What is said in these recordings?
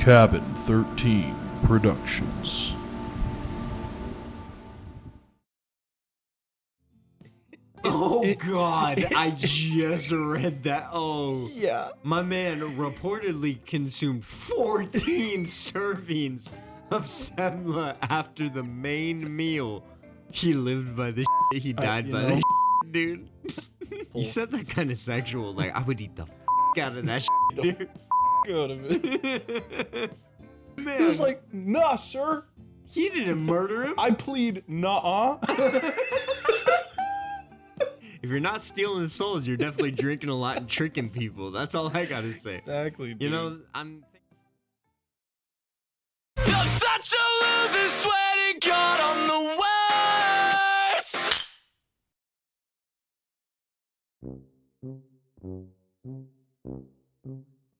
Cabin 13 Productions. Oh God, I just read that. Oh, Yeah. my man reportedly consumed 14 servings of semla after the main meal. He lived by this shit, he died by this shit, dude. You said that kind of sexual, like I would eat the out of that shit, dude. Out of it. Man, He was like, nah, sir. he didn't murder him. I plead, nah. If you're not stealing souls, you're definitely drinking a lot and tricking people. That's all I gotta say. Exactly, dude. You know, I'm such a loser, sweating God on the worst.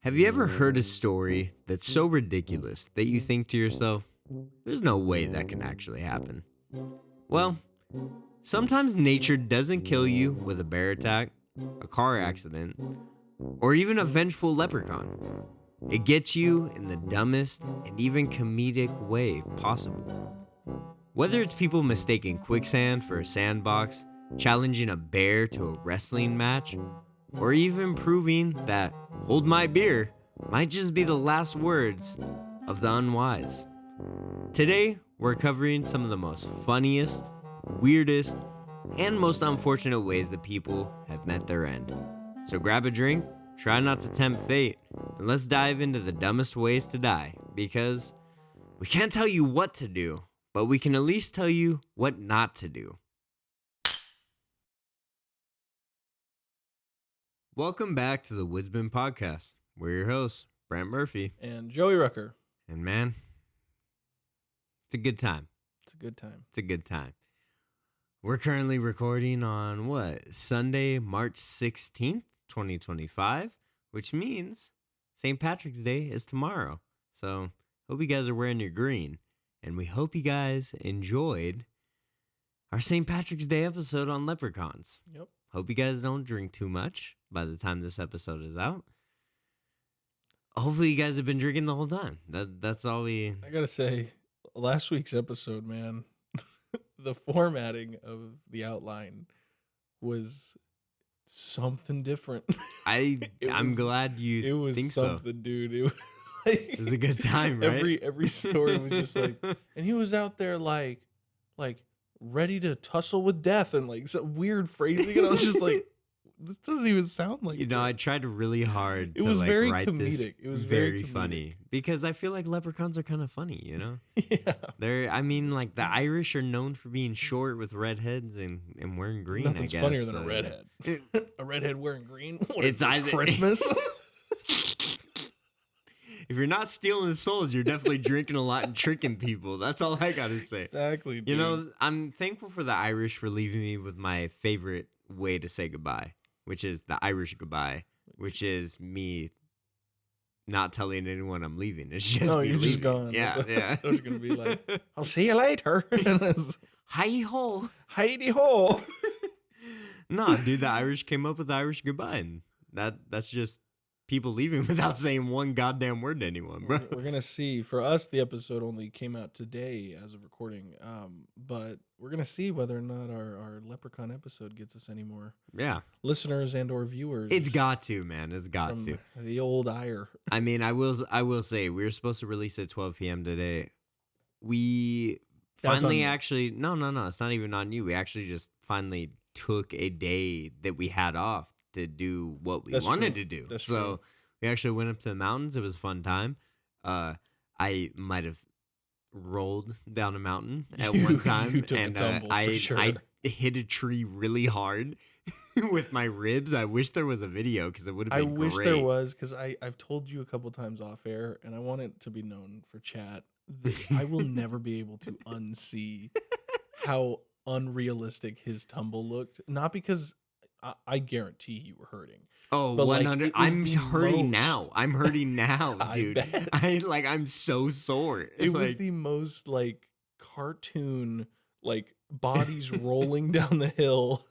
Have you ever heard a story that's so ridiculous that you think to yourself, there's no way that can actually happen? Well, sometimes nature doesn't kill you with a bear attack, a car accident, or even a vengeful leprechaun. It gets you in the dumbest and even comedic way possible. Whether it's people mistaking quicksand for a sandbox, challenging a bear to a wrestling match, or even proving that "hold my beer" might just be the last words of the unwise. Today, we're covering some of the most funniest, weirdest, and most unfortunate ways that people have met their end. So grab a drink, try not to tempt fate, and let's dive into the dumbest ways to die, because we can't tell you what to do, but we can at least tell you what not to do. Welcome back to the Woodsman Podcast. We're your hosts, Brent Murphy. And Joey Rucker. And man, it's a good time. It's a good time. It's a good time. We're currently recording on Sunday, March 16th, 2025, which means St. Patrick's Day is tomorrow. So hope you guys are wearing your green. And we hope you guys enjoyed our St. Patrick's Day episode on leprechauns. Yep. Hope you guys don't drink too much by the time this episode is out. Hopefully you guys have been drinking the whole time. That's all we... I gotta say, last week's episode, man, the formatting of the outline was something different. I'm glad you think so. It was something, dude. It was like, It was a good time, right? Every story was just like, and he was out there like ready to tussle with death and like some weird phrasing, and I was just like, this doesn't even sound like that. I tried really hard it was to very write comedic. This it was very comedic. funny because I feel like leprechauns are kind of funny, Yeah. Like the Irish are known for being short with red heads and wearing green. Nothing's I guess funnier than a redhead. A redhead wearing green? What is It's this, either- Christmas? If you're not stealing souls, you're definitely drinking a lot and tricking people. That's all I gotta say. Exactly, dude. You know, I'm thankful for the Irish for leaving me with my favorite way to say goodbye, which is the Irish goodbye, which is me not telling anyone I'm leaving. It's just me you're just leaving. gone. Yeah, yeah. I was gonna be like, I'll see you later. Hi ho. Heidi ho. No, dude, the Irish came up with the Irish goodbye, and that's just people leaving without saying one goddamn word to anyone, bro. We're gonna see. For us, the episode only came out today as of recording. But we're gonna see whether or not our leprechaun episode gets us any more Yeah. listeners and or viewers. It's got to, man. It's got from to. the old ire. I mean, I will say we were supposed to release at 12 p.m. today. We That's finally on me. actually no, it's not even on you. We actually just finally took a day that we had off to do what we That's wanted true. to do. That's so true. we actually went up to the mountains. It was a fun time. I might have rolled down a mountain at one time, You took a and tumble, for I sure. hit a tree really hard with my ribs. I wish there was a video because it would have I been wish great. there was, because I've told you a couple times off air, and I want it to be known for chat that I will never be able to unsee how unrealistic his tumble looked. Not because I guarantee you were hurting. Oh, But, like, 100. it was I'm the hurting most- now. I'm hurting now, I dude. bet. I'm so sore. It was Like, the most like cartoon, like bodies rolling down the hill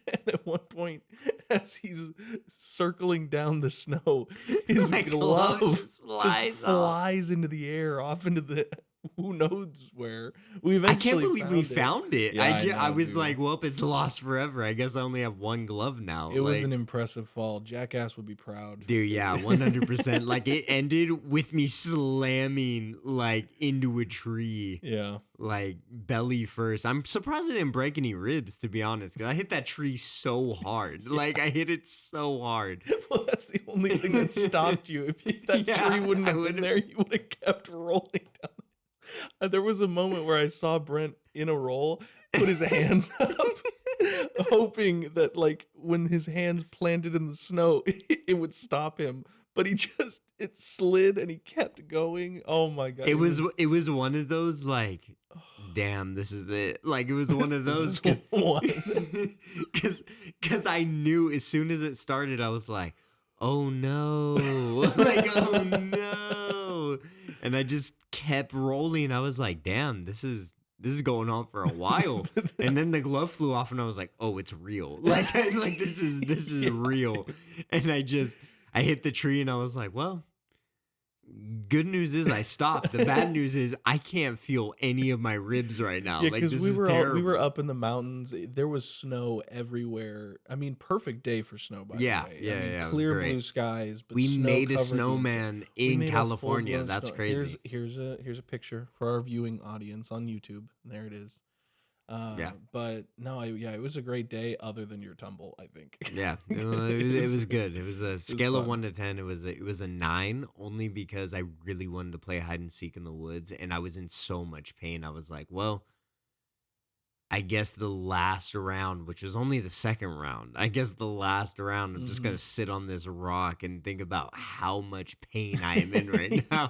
And at one point, as he's circling down the snow, his My glove glove just just flies off. flies into the air, off into the who knows where. We I can't eventually believe we found it. found it. Yeah, I know, was dude. like, well, it's lost forever. I guess I only have one glove now. It was Like, an impressive fall. Jackass would be proud. dude, yeah, 100%. Like, it ended with me slamming, like, into a tree, Yeah. like, belly first. I'm surprised I didn't break any ribs, to be honest, because I hit that tree so hard. Like, I hit it so hard. Well, that's the only thing that stopped you. If that Yeah, tree wouldn't I have been would've- there, you would have kept rolling down. There was a moment where I saw Brent in a roll put his hands up, hoping that like when his hands planted in the snow, it would stop him. But it slid and he kept going. Oh my god! It was one of those, like, damn, this is it. Like, it was one of those, This is one. because I knew as soon as it started, I was like, oh no, like, oh no, and I just kept rolling. I was like, damn, this is going on for a while. And then the glove flew off, and I was like, oh, it's real. Like, this is Yeah, real. And I hit the tree, and I was like, well, good news is I stopped. The bad news is I can't feel any of my ribs right now. Yeah, Like, because this we is were terrible. up in the mountains. There was snow everywhere. I mean, perfect day for snow. By Yeah, the way, yeah, I mean, yeah, it was clear great. blue skies. But We snow made a covered the snowman we in made a California. full-blown That's snow- crazy. Here's a picture for our viewing audience on YouTube. There it is. Yeah. But no, it was a great day. Other than your tumble, I think. Yeah, it was good. It was a scale of fun. 1 to 10. It was a 9, only because I really wanted to play hide and seek in the woods, and I was in so much pain. I was like, well, I guess the last round, which was only the second round, I'm just gonna sit on this rock and think about how much pain I am in right now.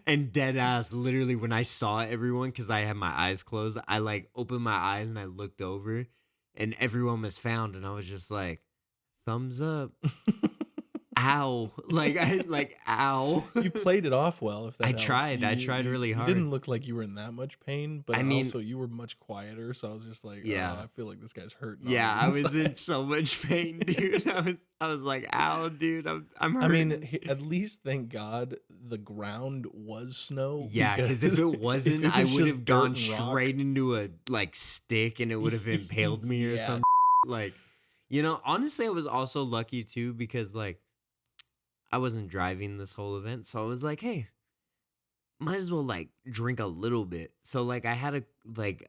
And dead ass, literally, when I saw everyone, because I had my eyes closed, I like opened my eyes and I looked over, and everyone was found, and I was just like, thumbs up. Ow. Ow. You played it off well. If that I helps. tried. I tried really hard. You didn't look like you were in that much pain, but I mean- also you were much quieter. So I was just like, Yeah. I feel like this guy's hurt. Yeah, I was in so much pain, dude. I was like, ow, dude, I'm hurting. I mean, at least thank God the ground was snow. Yeah, because if it wasn't, it I was would just have gone dirt and rock- straight into a like stick, and it would have impaled me or Yeah. something. Like, honestly, I was also lucky too, because like I wasn't driving this whole event, so I was like, hey, might as well like drink a little bit. So like I had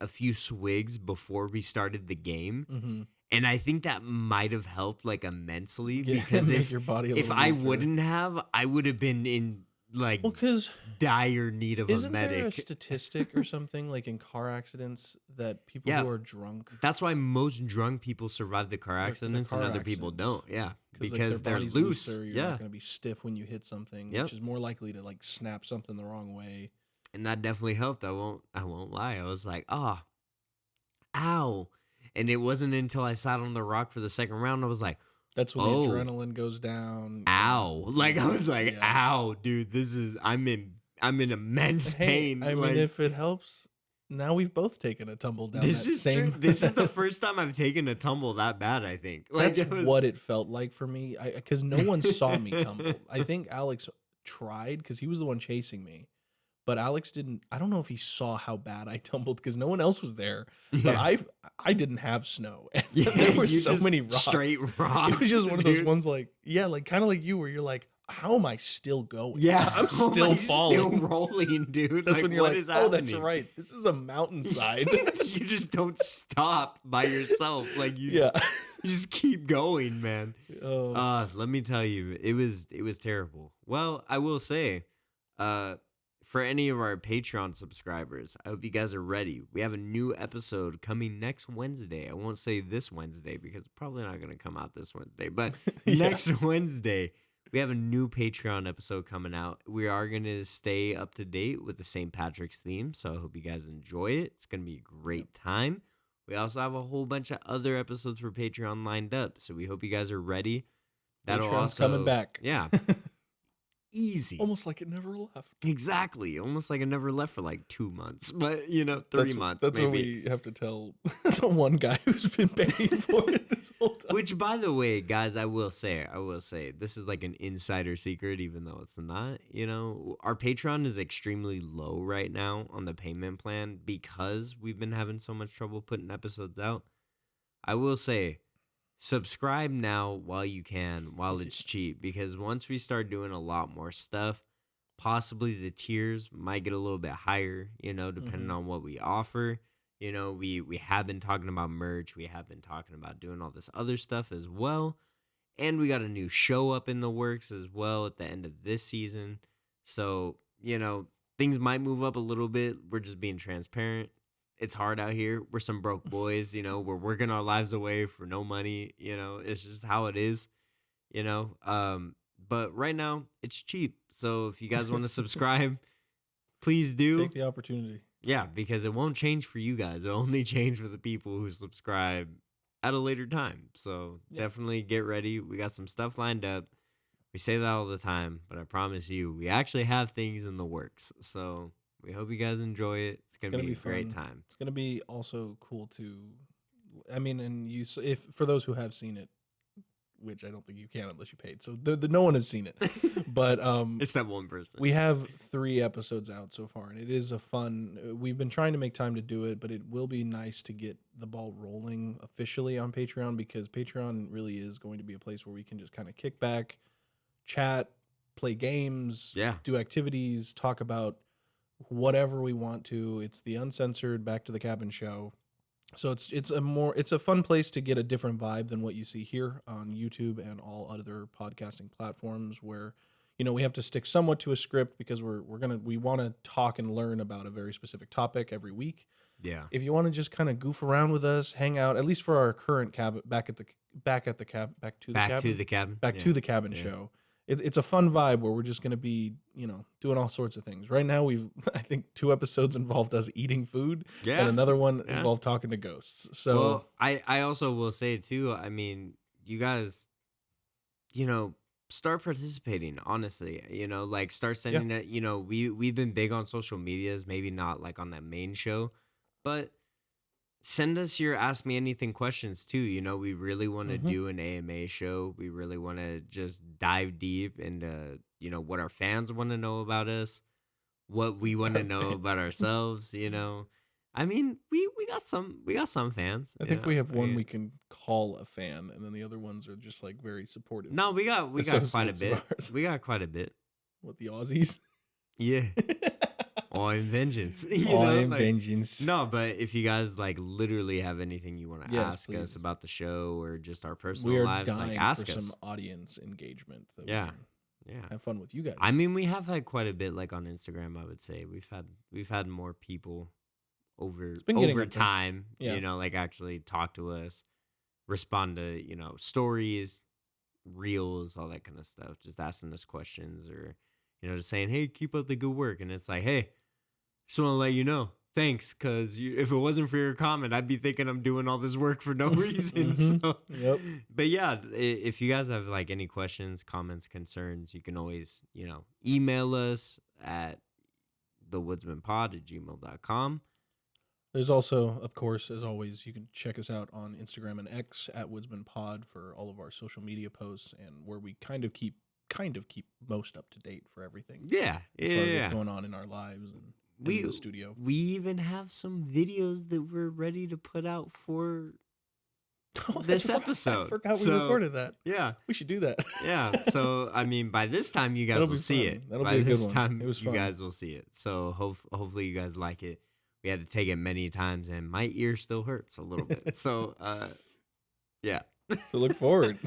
a few swigs before we started the game, Mhm. and I think that might have helped like immensely, Yeah, because make if your body a if little I looser. wouldn't have, I would have been in like Well, because dire need of a isn't there a medic. statistic or something like in car accidents that people Yeah. who are drunk That's why most drunk people survive the car The accidents car and other people accidents. don't. Yeah, 'cause, like, because their they're body's loose. looser, you're Yeah, not going to be stiff when you hit something, Yep. which is more likely to like snap something the wrong way. and that definitely helped. I won't lie. I was like, oh, ow, and it wasn't until I sat on the rock for the second round I was like, That's when Oh. the adrenaline goes down. ow, like I was like, Yeah. ow, dude, I'm in immense Hey, pain. I like, mean, if it helps, now we've both taken a tumble down this that is same. true. This is the first time I've taken a tumble that bad. I think like That's it was- what it felt like for me. Because no one saw me tumble. I think Alex tried because he was the one chasing me, but Alex didn't. I don't know if he saw how bad I tumbled because no one else was there. But Yeah. I didn't have snow. And Yeah, there were you so just many rocks. straight rocks. It was just one of those dude. ones like, yeah, like kind of like you where you're like, how am I still going? Yeah, I'm still falling. still rolling, dude. That's like, when you're what like, is oh, that's happening? right. This is a mountainside. You just don't stop by yourself. Like you, Yeah. you just keep going, man. Oh. Let me tell you, it was terrible. Well, I will say, for any of our Patreon subscribers, I hope you guys are ready. We have a new episode coming next Wednesday. I won't say this Wednesday because it's probably not going to come out this Wednesday, but Yeah. next Wednesday, we have a new Patreon episode coming out. We are going to stay up to date with the St. Patrick's theme, so I hope you guys enjoy it. It's going to be a great time. We also have a whole bunch of other episodes for Patreon lined up, so we hope you guys are ready. That'll Patreon's also coming back. Yeah. Easy. Almost like it never left. Exactly. Almost like I never left for like 2 months, but 3 months That's maybe. what we have to tell the one guy who's been paying for it this whole time. Which, by the way, guys, I will say, this is like an insider secret, even though it's not. Our Patreon is extremely low right now on the payment plan because we've been having so much trouble putting episodes out. I will say, subscribe now while you can, while it's cheap, because once we start doing a lot more stuff, possibly the tiers might get a little bit higher, depending on what we offer. We have been talking about merch. We have been talking about doing all this other stuff as well. And we got a new show up in the works as well at the end of this season. So, things might move up a little bit. We're just being transparent. It's hard out here. We're some broke boys, we're working our lives away for no money. It's just how it is, but right now it's cheap. So if you guys want to subscribe, please do. Take the opportunity. Yeah, because it won't change for you guys. It'll only change for the people who subscribe at a later time. So definitely get ready. We got some stuff lined up. We say that all the time, but I promise you, we actually have things in the works. So we hope you guys enjoy it. It's gonna be a great time. It's gonna be also cool to, and if for those who have seen it, which I don't think you can unless you paid. So no one has seen it, but It's that one person. we have 3 episodes out so far, and it is a fun. We've been trying to make time to do it, but it will be nice to get the ball rolling officially on Patreon, because Patreon really is going to be a place where we can just kind of kick back, chat, play games, do activities, talk about whatever we want to. It's the uncensored Back to the Cabin show. So it's a fun place to get a different vibe than what you see here on YouTube and all other podcasting platforms, where we have to stick somewhat to a script because we want to talk and learn about a very specific topic every week. Yeah. If you want to just kind of goof around with us, hang out, at least for our current cabin back to the cabin show. It's a fun vibe where we're just going to be, doing all sorts of things. Right now, I think 2 episodes involved us eating food, and another one involved talking to ghosts. So I also will say too, you guys, start participating, honestly, like start sending it, we've been big on social medias, maybe not like on that main show, but send us your Ask Me Anything questions too. We really want to do an AMA show. We really want to just dive deep into, what our fans want to know about us, what we want to know about ourselves. We got some fans. I think we have one we can call a fan, and then the other ones are just like very supportive. No, we got quite a bit. We got quite a bit. What, the Aussies? Yeah. I'm vengeance. Vengeance. No, but if you guys literally have anything you want to ask us about the show or just our personal lives, ask us. Some audience engagement. That we can have fun with you guys. We have had quite a bit on Instagram. I would say we've had more people over time. Actually talk to us, respond to stories, reels, all that kind of stuff. Just asking us questions or just saying, hey, keep up the good work. And it's like, hey, just want to let you know, thanks, because if it wasn't for your comment, I'd be thinking I'm doing all this work for no reason. So, but yeah, if you guys have any questions, comments, concerns, you can always, email us at thewoodsmanpod@gmail.com. There's also, of course, as always, you can check us out on Instagram and X at woodsmanpod for all of our social media posts, and where we kind of keep most up to date for everything. Yeah. As far as what's going on in our lives and in the studio. We even have some videos that we're ready to put out for this episode. I forgot we recorded that. Yeah. We should do that. Yeah. So, by this time, you guys will see it. That'll be a good one. Time, it was fun. You guys will see it. So, hopefully you guys like it. We had to take it many times, and my ear still hurts a little bit. So, yeah. So look forward.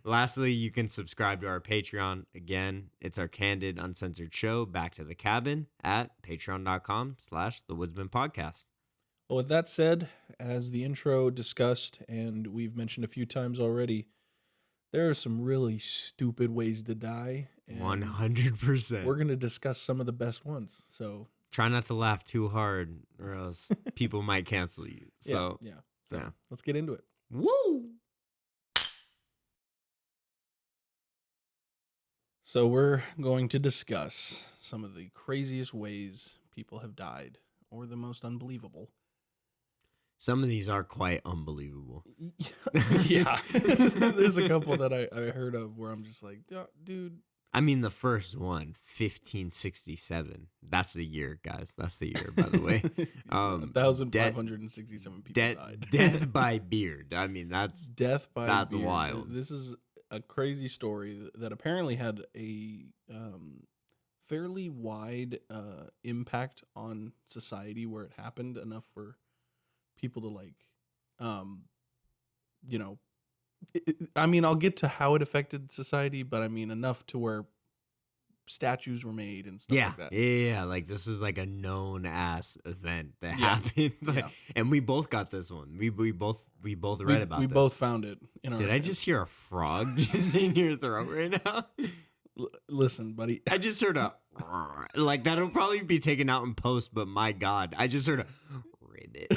Lastly, you can subscribe to our Patreon. Again, it's our candid, uncensored show, Back to the Cabin, at patreon.com/thewoodsmanpodcast. Well, with that said, as the intro discussed, and we've mentioned a few times already, there are some really stupid ways to die. 100%. We're going to discuss some of the best ones. So try not to laugh too hard, or else people might cancel you. So yeah. Let's get into it. Woo! So we're going to discuss some of the craziest ways people have died, or the most unbelievable. Some of these are quite unbelievable. Yeah. There's a couple that I heard of where I'm just like, dude. I mean, the first one, 1567. That's the year, guys. That's the year, by the way. 1,567 people died. Death by beard. I mean, that's Death by that's beard. wild. This is a crazy story that apparently had a fairly wide impact on society where it happened, enough for people to like, I mean, I'll get to how it affected society, but I mean enough to where statues were made and stuff like that. Yeah. Like, this is like a known ass event that happened. Like, and we both got this one. We both read about We this. both found it. Did I just hear a frog just in your throat right now? Listen, buddy. I just heard a like, that'll probably be taken out in post, but my God, I just heard a ribbit.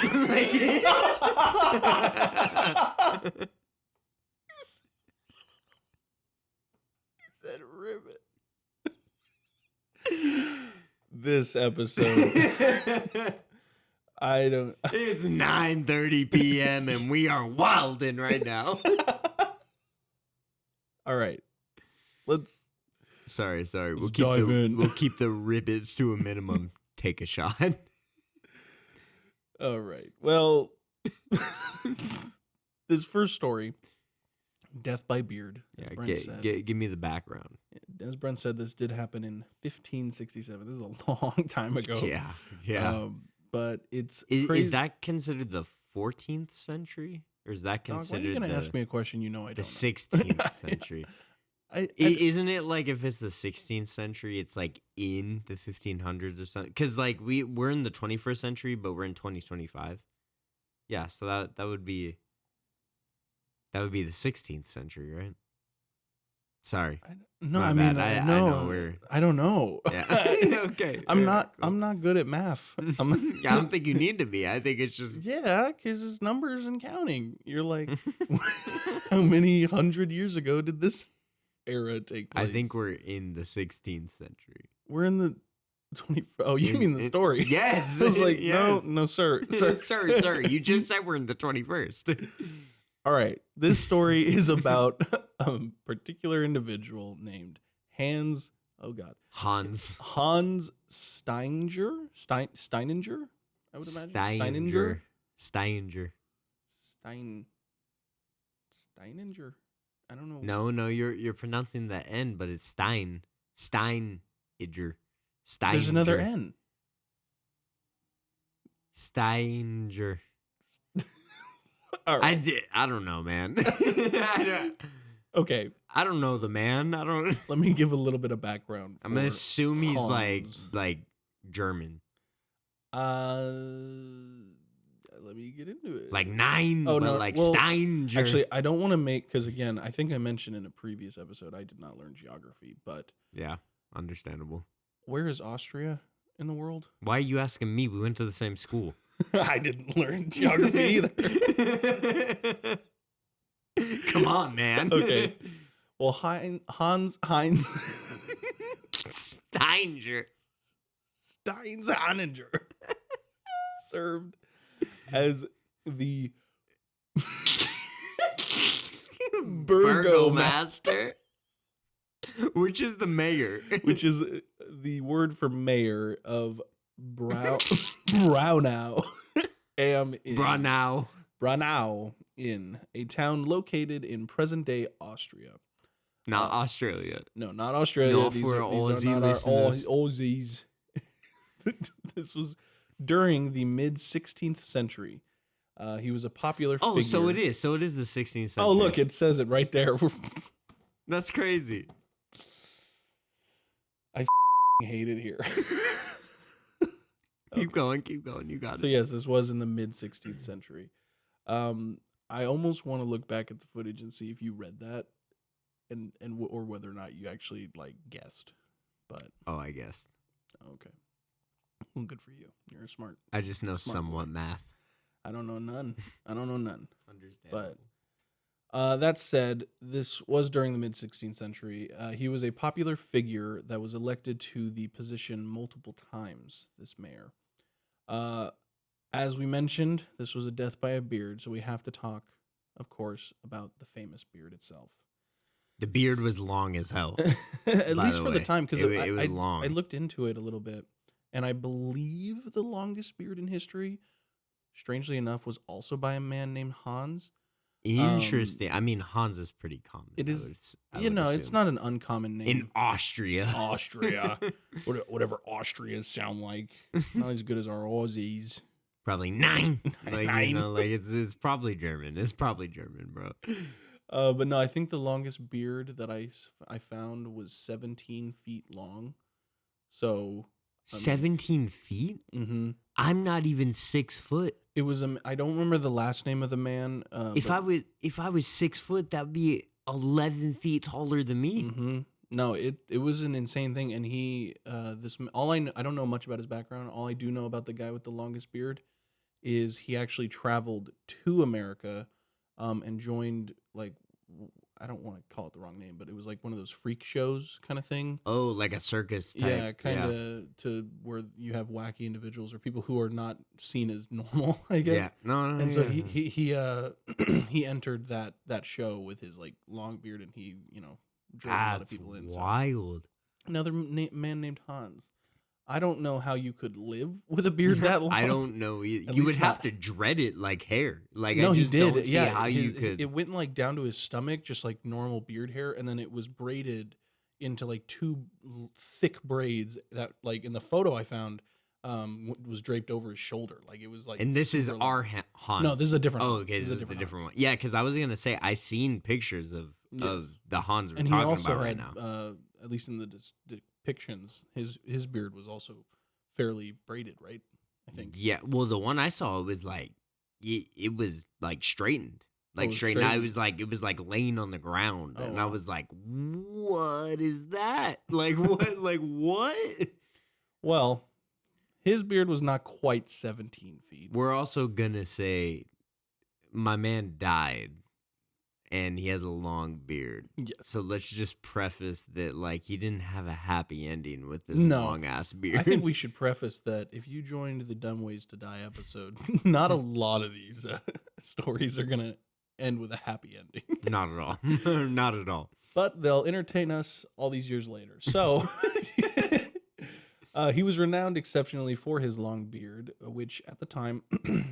He said ribbit. This episode, I don't. It's 9:30 p.m. and we are wilding right now. All right, let's. Sorry. We'll dive in. We'll keep the ribbits to a minimum. Take a shot. All right. Well, this first story, death by beard. Yeah, as Brent said. give me the background. As Brent said, this did happen in 1567. This is a long time ago. Yeah. But it's Is that considered the 14th century, or is that Dog, considered why are you gonna ask me a question you know I don't the know? 16th century? Isn't it like, if it's the 16th century, it's like in the 1500s or something? Because like we're in the 21st century, but we're in 2025. Yeah, so that would be the 16th century, right? Sorry. No, My I mean, bad. I no, know we're- I don't know. Yeah. Okay. I'm fair, not. cool. I'm not good at math. Yeah, I don't think you need to be. I think it's just Yeah, because it's numbers and counting. You're like, how many 100 years ago did this era take place? I think we're in the 16th century. We're in the 20. Oh, you mean the story? Yes. I was like, yes. no, sir. Sir, you just said we're in the 21st. All right. This story is about a particular individual named Hans. Oh God, Hans Steininger. Steininger. I would imagine Steininger. Steininger. I don't know. No, you're pronouncing the N, but it's Stein. Steininger. There's another N. Steininger. All right. I don't know, man. Okay. I don't know the man. Let me give a little bit of background. I'm gonna assume he's Hans. like German. Let me get into it. Like nine, Oh, but no, like well, Steininger. Actually, I don't want to make, because again, I think I mentioned in a previous episode I did not learn geography, but Yeah, understandable. where is Austria in the world? Why are you asking me? We went to the same school. I didn't learn geography either. Come on, man. Okay. Well, Hans Steininger. Steininger served as the Burgomaster. Which is the mayor. which is the word for mayor of Braunau. Braunau, in a town located in present-day Austria. Not Australia. No, not Australia. No, These for are Aussie not our listeners. Aussies. This was during the mid-16th century. He was a popular figure. Oh, so it is. So it is the 16th century. Oh, look, it says it right there. That's crazy. I hate it here. Keep going. You got So it. yes, this was in the mid-16th century. I almost want to look back at the footage and see if you read that, or whether or not you actually like guessed. But Oh, I guess. okay, well, good for you. You're a smart. I just know Smart somewhat math. I don't know none. Understandable. But That said, this was during the mid 16th century. He was a popular figure that was elected to the position multiple times, this mayor. Uh, as we mentioned, this was a death by a beard, so we have to talk, of course, about the famous beard itself. The beard was long as hell. At by least the for the way. time, because It was long. I looked into it a little bit, and I believe the longest beard in history, strangely enough, was also by a man named Hans. Interesting. I mean, Hans is pretty common. It I is, would s- I you would know, it's assume. not an uncommon name. In Austria. Austria, whatever Austrias sound like, not as good as our Aussies. Probably 9. Like, Nine. you know, like it's probably German. It's probably German, bro. But no, I think the longest beard that I found was 17 feet long. So 17 feet? mhm. I'm not even 6 foot. It was I don't remember the last name of the man. If I was 6 foot, that'd be 11 feet taller than me. hmm No, it was an insane thing, and he all I don't know much about his background. All I do know about the guy with the longest beard is he actually traveled to America, and joined like I don't want to call it the wrong name, but it was like one of those freak shows kind of thing. Oh, like a circus type. Yeah, kind of to where you have wacky individuals or people who are not seen as normal, I guess. Yeah. No. And so yeah. he entered that show with his like long beard, and he drove a lot of That's people in. So. wild. Another man named Hans. I don't know how you could live with a beard that long. I don't know. You At would least have not- to dread it like hair. Like No, I he just did. don't see Yeah, how you his- could. It went like down to his stomach, just like normal beard hair, and then it was braided into like two thick braids that, like in the photo I found, was draped over his shoulder. Like it was like. And this is super long. our Hans. No, this is a different. Oh, Hans. okay. This is the different one. Hans. Yeah, because I was gonna say I seen pictures of Yes. the Hans we're And he talking also about right had, now. at least in the depictions, his beard was also fairly braided, right? I think. Yeah. Well, the one I saw was like it was like straightened, like it was straightened. straightened? It was like laying on the ground, Oh, and I wow. was like, "What is that? Like what? Like what?" Well, his beard was not quite 17 feet. We're also gonna say my man died and he has a long beard. Yes. So let's just preface that like he didn't have a happy ending with this No. long ass beard. I think we should preface that if you joined the Dumb Ways to Die episode, not a lot of these stories are going to end with a happy ending. Not at all. Not at all. But they'll entertain us all these years later. So he was renowned exceptionally for his long beard, which at the time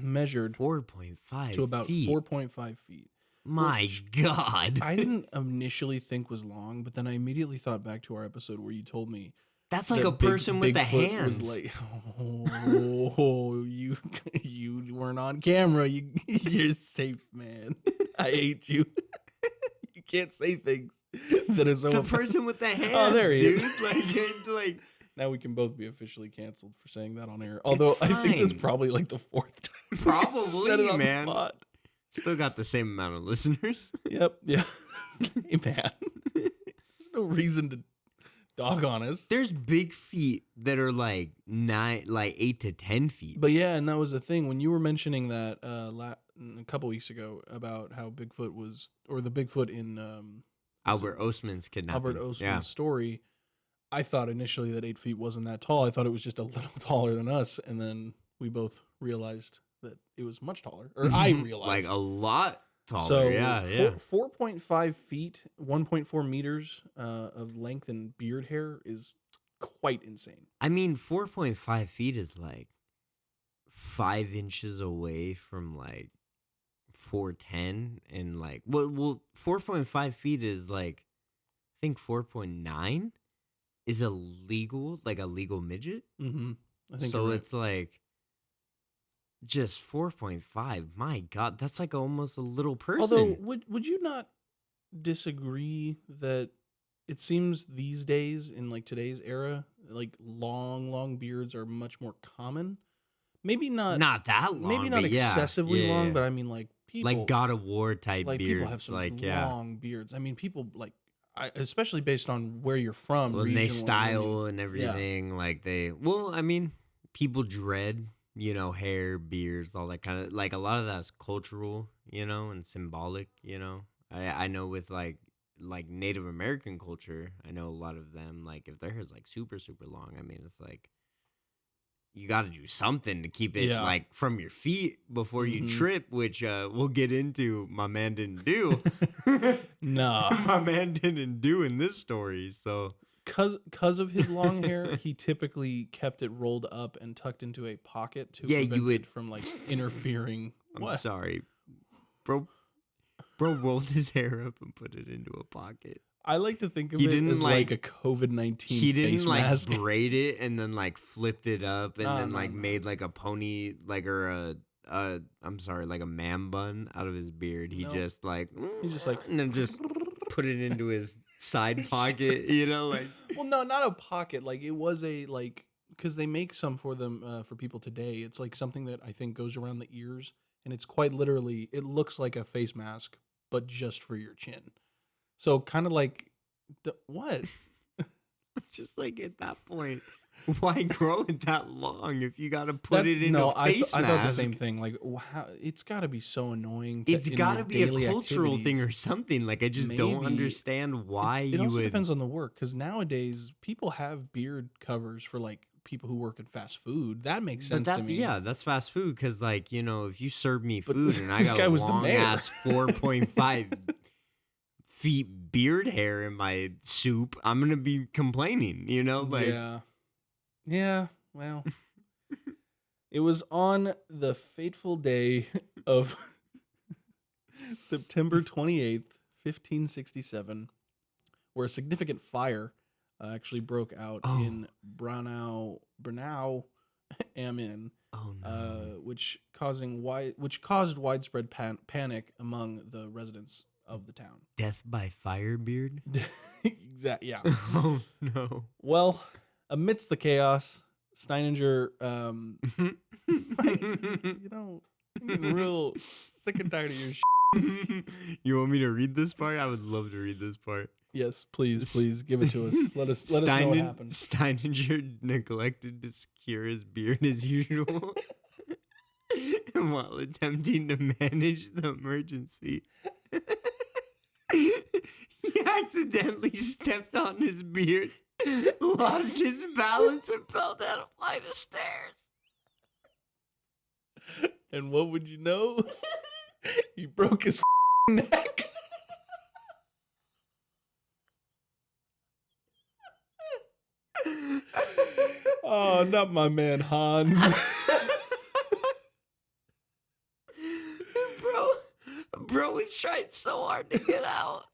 measured 4.5 to about feet. 4.5 feet. My God. I didn't initially think was long, but then I immediately thought back to our episode where you told me That's like that a person with the Bigfoot hands. was like, oh, you weren't on camera. You're safe, man. I hate you. You can't say things that are so. the person with the hands. Oh, there he dude. is. like Now we can both be officially canceled for saying that on air. Although I think that's fine. probably like the fourth time. we Probably, said it on man. The pod. still got the same amount of listeners. Yep. Yeah. Hey, man. There's no reason to dog on us. There's big feet that are like 8 to 10 feet. But yeah, and that was the thing when you were mentioning that a couple weeks ago about how Bigfoot was, or the Bigfoot in Albert Ostman's kidnapping. Albert Ostman's Yeah. story. I thought initially that 8 feet wasn't that tall. I thought it was just a little taller than us, and then we both realized that it was much taller, or I realized like a lot taller. So yeah. 4.5 feet, 1.4 meters of length and beard hair is quite insane. I mean, 4.5 feet is like 5 inches away from like 410, and like well 4.5 feet is like, I think 4.9 is a legal midget. Mm-hmm. I think So you're right. it's like just 4.5. My God, that's like almost a little person. Although, would you not disagree that it seems these days in like today's era, like long beards are much more common? Maybe not that long. maybe not but yeah, excessively yeah, long, yeah. but I mean like people like God of War type like beards. people have some like long beards. I mean, people like especially based on where you're from, Well, and they regionally, style and everything. Like I mean, people dread, hair, beards, all that kind of, like a lot of that's cultural, and symbolic, I know with like Native American culture, I know a lot of them, like if their hair's like super, super long, I mean, it's like you got to do something to keep it Yeah. like from your feet before you Mhm. trip, which we'll get into. My man didn't do. Nah. My man didn't do in this story. So Cause of his long hair, he typically kept it rolled up and tucked into a pocket to Yeah, you prevent would- it from like interfering. I'm What? sorry, bro. Bro rolled his hair up and put it into a pocket. I like to think of He it didn't, as like- like a COVID-19 He didn't face like mask. braid it and then like flipped it up and No, then no, like no. made like a pony like or I'm sorry, like a man bun out of his beard. He Nope. just like He's just like and then just put it into his side pocket, you know, like well, no, not a pocket. Like it was a like because they make some for them for people today. It's like something that I think goes around the ears, and it's quite literally. It looks like a face mask, but just for your chin. So kind of like what? just like at that point, why grow it that long if you got to put it into a face I mask? thought the same thing. Like, how, it's got to be so annoying. It's in got your to be a daily cultural thing or activities. something. Like I just don't Maybe. understand why It you also would. depends on the work because nowadays people have beard covers for like people who work in fast food. That makes But sense that's to me. yeah, that's fast food because like you know if you serve me But food and I this got guy a was the long mayor. ass 4.5 feet beard hair in my soup, I'm gonna be complaining. You know, like yeah. Well, it was on the fateful day of September 28th, 1567, where a significant fire actually broke out in Brunau, Amin, oh no, which caused widespread panic among the residents of the town. death by fire beard. Exactly. Yeah. Oh no. Well, amidst the chaos, Steininger, you know, I'm getting real sick and tired of your shit. You want me to read this part? I would love to read this part. Yes, please give it to us. Let us know what happened. Steininger neglected to secure his beard as usual. And while attempting to manage the emergency, he accidentally stepped on his beard, lost his balance, and fell down a flight of stairs. And what would you know? He broke his neck. Oh, not my man Hans. Bro was trying so hard to get out.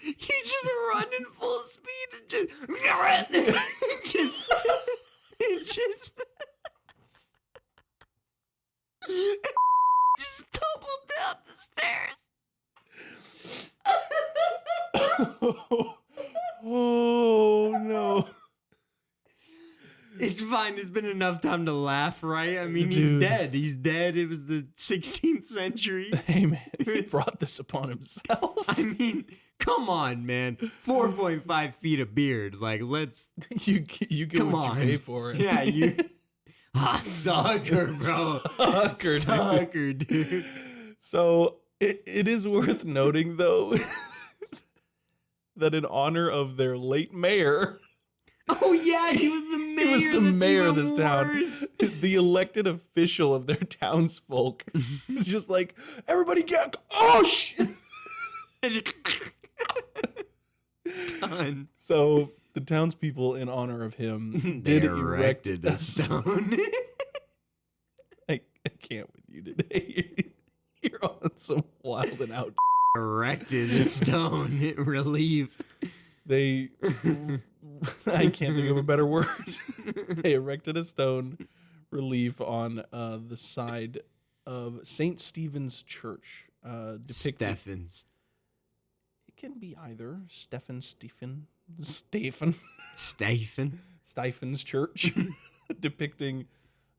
He's just running full speed and just just tumbled down the stairs. Oh no. It's fine. It's been enough time to laugh, right? I mean, he's Dude. dead. He's dead. It was the 16th century. Hey man, he brought this upon himself. I mean, come on, man. 4.5 feet of beard. Like, let's. You get Come what on. you pay for it. Yeah, you. Sucker, bro. Sucker, dude. dude. So it is worth noting though that in honor of their late mayor, Oh, yeah, he was the mayor. he was the That's mayor of even this town, worse. the elected official of their townsfolk, is just like, everybody get, oh shit. Done. So the townspeople, in honor of him, They did erect erected a stone. I can't with you today. You're on some wild and out. Erected a stone in relief. They, I can't think of a better word. They erected a stone relief on the side of St. Stephen's Church. Depicting. Stephens. It can be either Stephen's Church, depicting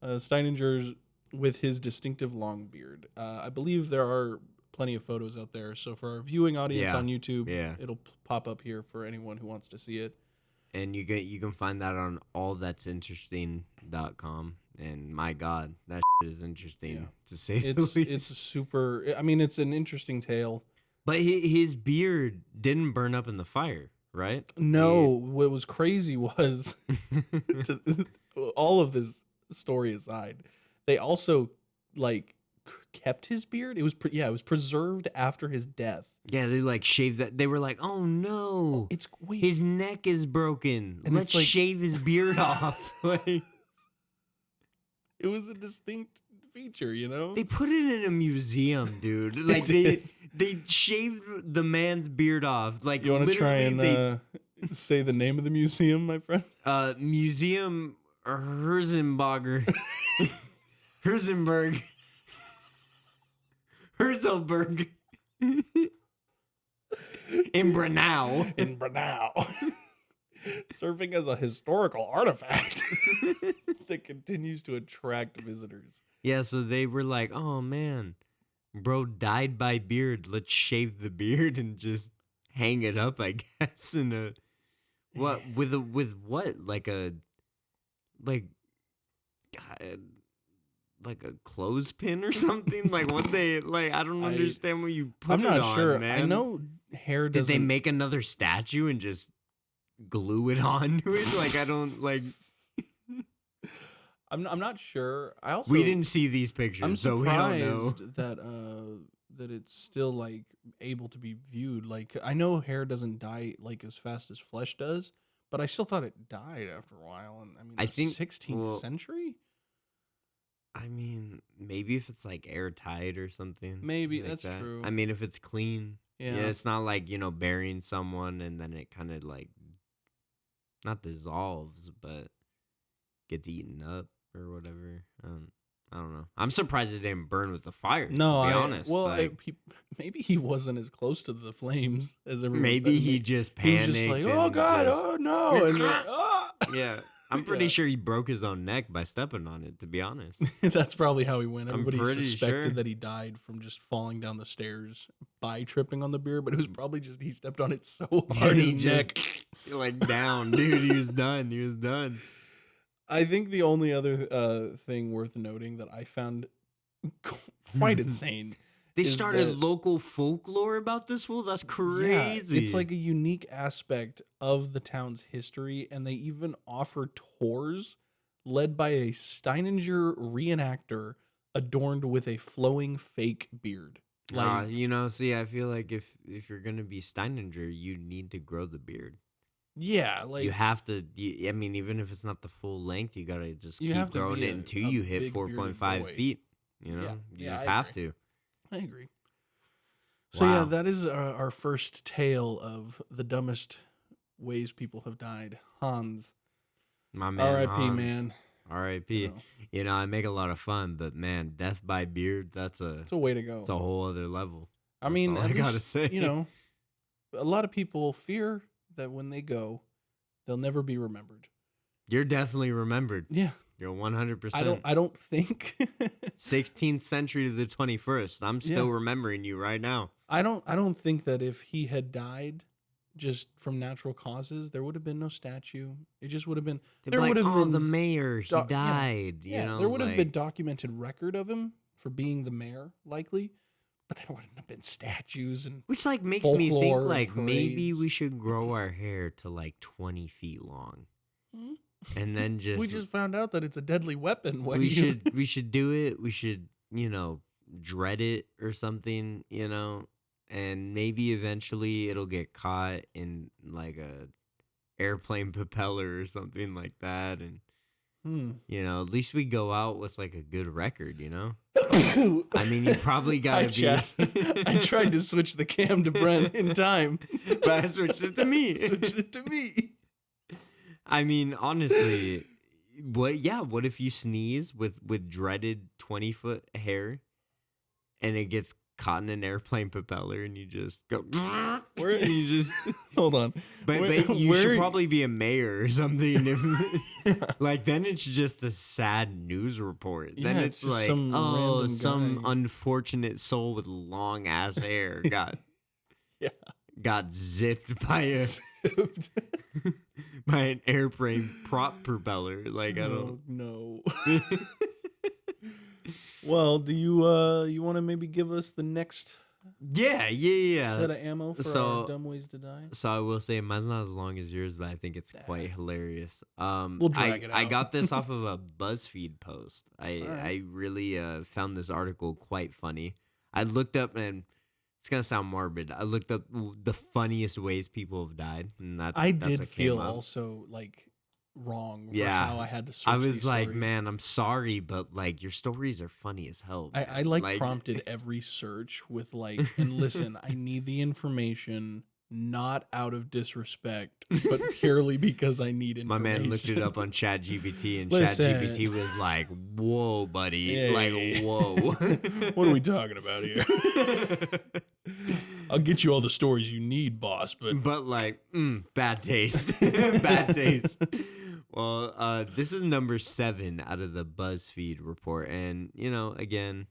Steininger's with his distinctive long beard. I believe there are plenty of photos out there. So for our viewing audience on YouTube, it'll pop up here for anyone who wants to see it. And you can find that on allthat'sinteresting.com. And my God, that is interesting Yeah. to say the least. It's super. I mean, it's an interesting tale. But his beard didn't burn up in the fire, right? No, what was crazy was all of this story aside, they also like kept his beard. It was it was preserved after his death. Yeah, they like shaved that. They were like, "Oh no, It's wait, his neck is broken. And Let's it's like- shave his beard off." Like, it was a distinct feature, you know. they put it in a museum, dude. Like they shaved the man's beard off. Like, You want to try and literally say the name of the museum, my friend? Museum Herzenberg. Herzenberg. Herzelberg. In Brunau. In Brunau. Serving as a historical artifact that continues to attract visitors. Yeah, so they were like, "Oh man, bro died by beard. Let's shave the beard and just hang it up, I guess." In a what with what like a like clothespin or something? Like what they like? I don't understand what you put. I'm not it on, sure. man. I know hair Did doesn't. they make another statue and just glue it onto it? Like I don't like. I'm not sure. I also We didn't see these pictures, I'm so we don't know. surprised that it's still like able to be viewed. Like I know hair doesn't die like as fast as flesh does, but I still thought it died after a while. And I mean, I the think- 16th well, century. I mean, maybe if it's like airtight or something. Maybe, like that's that. true. I mean, if it's clean. Yeah. Yeah, it's not like, burying someone and then it kind of like not dissolves, but gets eaten up or whatever. I don't know. I'm surprised it didn't burn with the fire. No, to be honest. Well, like, maybe he wasn't as close to the flames as everyone. maybe thought. he just He was panicked. just like, and oh god, just- oh no, and then, ah! Yeah, I'm pretty Yeah. sure he broke his own neck by stepping on it. To be honest. That's probably how he went. I'm Everybody pretty suspected sure. that he died from just falling down the stairs by tripping on the beer, but it was probably just he stepped on it so hard And his he neck. just, like down, dude. He was done. He was done. I think the only other thing worth noting that I found quite insane. They is started that- local folklore about this fool. That's crazy. Yeah, it's like a unique aspect of the town's history, and they even offer tours led by a Steininger reenactor adorned with a flowing fake beard. Like, see, I feel like if you're gonna be Steininger, you need to grow the beard. yeah, like You have to. I mean, even if it's not the full length, you gotta just You keep have to growing be it a until you hit big bearded 4.5 boy. feet. Yeah, You yeah, just I have agree. to. I agree. So yeah, Wow. that is our first tale of the dumbest ways people have died. Hans, My man, R.I.P. Hans. Man. R.I.P. You know, I make a lot of fun, but man, death by beard, that's a it's a way to go. whole other level. I mean, all at I gotta least, say. a lot of people fear that when they go, they'll never be remembered. You're definitely remembered. Yeah, You're 100%. I don't think 16th century to the 21st. I'm still Yeah. remembering you right now. I don't think that if he had died just from natural causes, there would have been no statue. It just would have been They'd there be would like, have oh, been the mayor, he yeah, died. there would have been documented record of him for being the mayor, likely, but there wouldn't have been statues and which like makes me think folklore, like maybe parades. we should grow our hair to like 20 feet long, Hmm? and then just we just found out that it's a deadly weapon. What we do you should we should do it. We should dread it or something. And maybe eventually it'll get caught in like a airplane propeller or something like that, and at least we go out with like a good record. I mean, you probably Hi, gotta Chad. be. I tried to switch the cam to Brent in time, But I switched it to me. Switched it to me. I mean, honestly, what if you sneeze with dreaded 20-foot hair and it gets caught in an airplane propeller and you just go Where- and you just Hold on. but you should probably be a mayor or something like then it's just a sad news report. Then Yeah, it's it's just like, some oh, random some guy. unfortunate soul with long ass hair Yeah. got zipped by by an airplane prop propeller. Like I don't No. Well, do you want to maybe give us the next Yeah. set of ammo for So- our dumb ways to die? So I will say mine's not as long as yours, but I think it's quite hilarious. We'll drag it I out. got this off of a BuzzFeed post. I Alright. really found this article quite funny. I looked up, and it's gonna sound morbid. I looked up the funniest ways people have died, and that's I that's did what came feel up. also like wrong for Yeah. how I had to search I was these like, stories. man, I'm sorry, but like your stories are funny as hell. I man." like prompted every search with like, and listen, I need the information not out of disrespect, but purely because I need My information. man looked it up on ChatGPT, and Listen. ChatGPT was like, "Whoa, buddy! Hey. Like, whoa!" What are we talking about here? I'll get you all the stories you need, boss, but But like, bad taste, bad taste. Well, this is number 7 out of the BuzzFeed report, and again,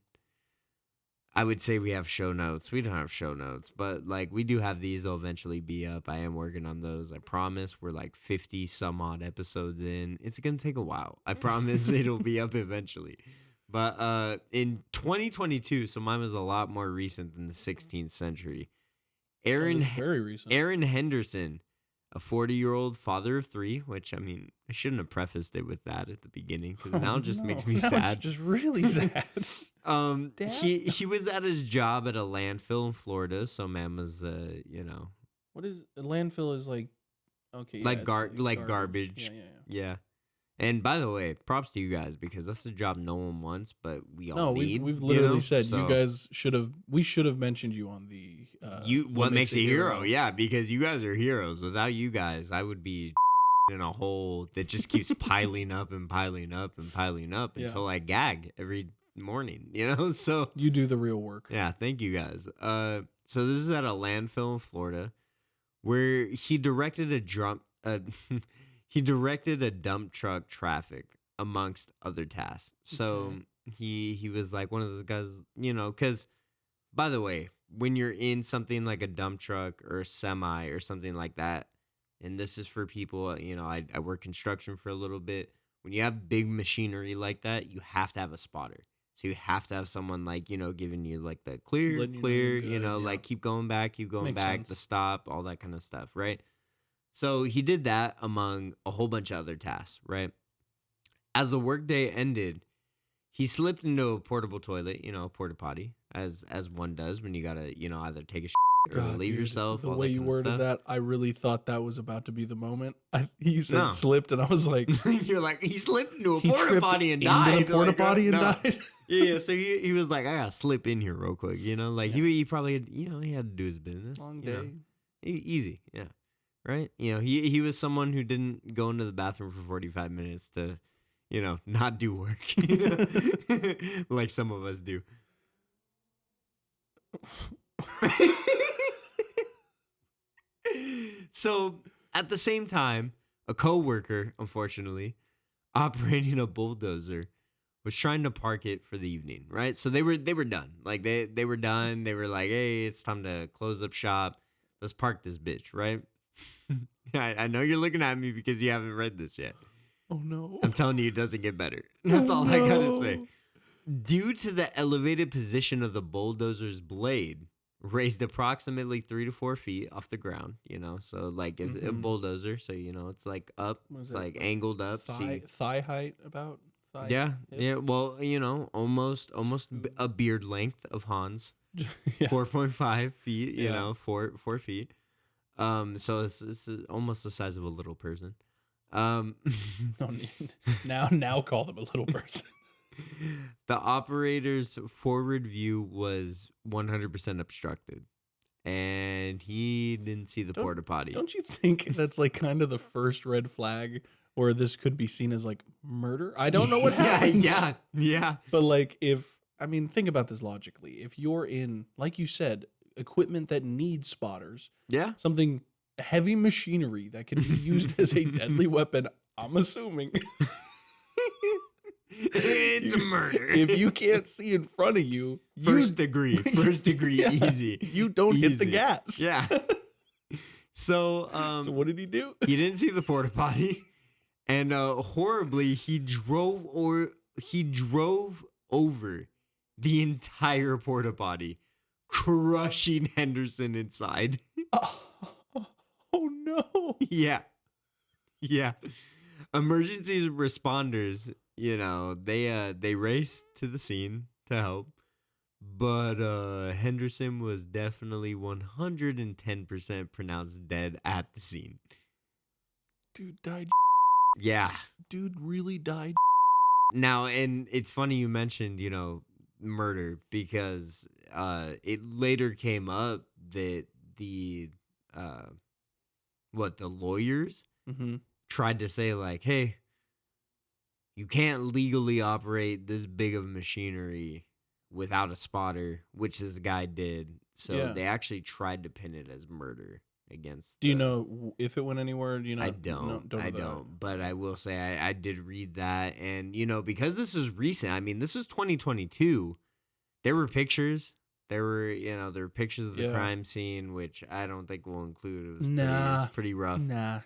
I would say we have show notes. We don't have show notes, but like we do have these. They'll eventually be up. I am working on those. I promise. We're like 50 some odd episodes in. It's gonna take a while. I promise it'll be up eventually. But in 2022, so mine was a lot more recent than the 16th century. that was very recent. Aaron Henderson, a 40-year-old father of 3, which I mean, I shouldn't have prefaced it with that at the beginning because now it just makes me Now sad. It's just really sad. Dad? He was at his job at a landfill in Florida, so man was What is a landfill? Is like okay, like yeah, it's garbage. Yeah. Yeah. And by the way, props to you guys because that's the job no one wants, but we all No, need. we've literally said So you guys we should have mentioned you on the what makes a hero? Yeah, because you guys are heroes. Without you guys, I would be in a hole that just keeps piling up and piling up and piling up Yeah. until I gag every morning. So You do the real work. yeah, thank you guys. So this is at a landfill in Florida where he directed he directed a dump truck traffic amongst other tasks. So he was like one of those guys, because by the way, when you're in something like a dump truck or a semi or something like that, and this is for people, I work construction for a little bit. When you have big machinery like that, you have to have a spotter. So you have to have someone like, giving you like the clear, Letting you know clear, you're good, yeah. like keep going back, Makes sense. the stop, all that kind of stuff, right? So he did that among a whole bunch of other tasks, right? As the workday ended, he slipped into a portable toilet, a porta potty, as one does when you gotta, either take a shit or God, leave dude, yourself. The all way that you kind of worded stuff. that, I really thought that was about to be the moment. You said No. slipped, and I was like, You're like, he slipped into a he porta tripped potty and into died. the porta Like, potty and no. died. Yeah, so he was like, I gotta slip in here real quick, like he probably had, he had to do his business. Long you know. day. Easy, yeah, right. He was someone who didn't go into the bathroom for 45 minutes to, not do work, like some of us do. So at the same time, a coworker, unfortunately, operating a bulldozer, was trying to park it for the evening, right? So they were done. Like they were done. They were like, hey, it's time to close up shop. Let's park this bitch, right? I know you're looking at me because you haven't read this yet. Oh no. I'm telling you, it doesn't get better. That's all I gotta say. No. Due to the elevated position of the bulldozer's blade, raised approximately 3 to 4 feet off the ground, so like it's a Mhm. bulldozer, so it's like up, Was it's it like angled up. So Thigh height about. Thigh yeah, hip? yeah. Well, almost a beard length of Hans, Yeah. 4.5 feet. Yeah. 4 feet. So it's almost the size of a little person. No need. Now call them a little person. The operator's forward view was 100% obstructed, and he didn't see the Don't- porta potty. Don't you think that's like kind of the first red flag where this could be seen as like murder? I don't know what happens. Yeah. But like think about this logically. If you're in, like you said, equipment that needs spotters, Yeah. something heavy machinery that can be used as a deadly weapon, I'm assuming. It's a murder. If you can't see in front of you, First degree, Yeah, easy. You don't hit the Easy. gas. Yeah. So, So what did he do? he didn't see the porta potty, and horribly he drove over the entire porta potty, crushing Henderson inside. Oh no. Yeah. Yeah. Emergency responders, they raced to the scene to help. But Henderson was definitely 110% pronounced dead at the scene. Dude died. Yeah. Dude really died. Now, and it's funny you mentioned, murder, because it later came up that the lawyers Mm-hmm. tried to say, like, hey, you can't legally operate this big of machinery without a spotter, which this guy did. So Yeah. they actually tried to pin it as murder against. Do you know if it went anywhere? Do you know? I don't. know I that. don't. But I will say I did read that, and because this was recent. I mean, this was 2022. There were pictures. There were pictures of the Yeah. crime scene, which I don't think we'll include. It was pretty rough. Nah.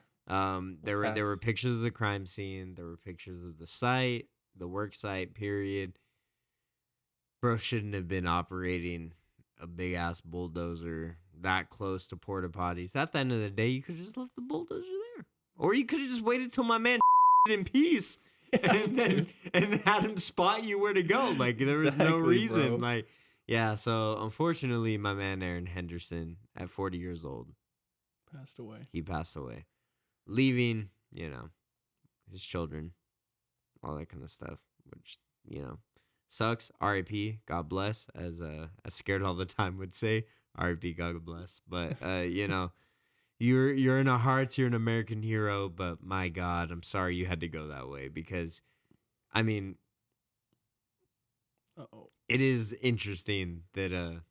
There were pictures of the crime scene. There were pictures of the site, the work site. Period. Bro shouldn't have been operating a big ass bulldozer that close to porta potties. At the end of the day, you could have just left the bulldozer there, or you could have just waited till my man in peace and had him spot you where to go. Like there was no Exactly, reason. bro. Like yeah. So unfortunately, my man Aaron Henderson, at 40 years old, Passed away. he passed away, leaving his children, all that kind of stuff, which sucks. R.I.P. God bless, as Scared All the Time would say. R.I.P. God bless. But you're in our hearts. You're an American hero. But my God, I'm sorry you had to go that way, because, I mean, it is interesting that a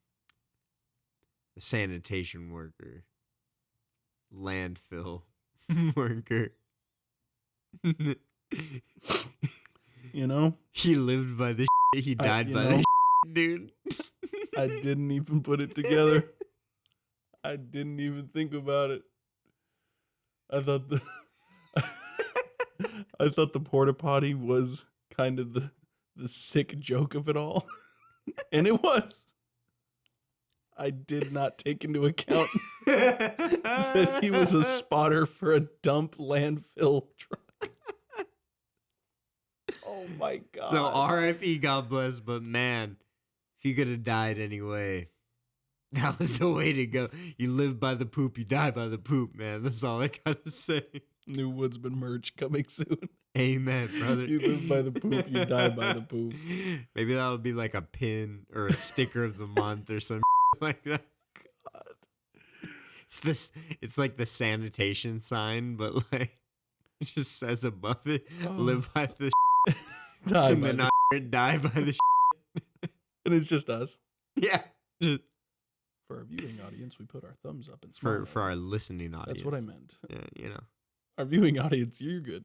sanitation worker, landfill worker, he lived by the shit, he died by the shit, dude. I didn't even put it together. I didn't even think about it. I thought the porta potty was kind of the sick joke of it all. And it was. I did not take into account that he was a spotter for a dump landfill truck. Oh my God. So R.I.P. God bless, but man, if you could have died anyway, that was the way to go. You live by the poop, you die by the poop, man. That's all I gotta say. New Woodsman merch coming soon. Amen, brother. You live by the poop, you die by the poop. Maybe that'll be like a pin or a sticker of the month or some like that. God. It's like the sanitation sign, but like it just says above it, live by the Die and by then the die by the And it's just us. yeah. Just For our viewing audience, we put our thumbs up and smile. for our listening audience. That's what I meant. Yeah, Our viewing audience, you're good.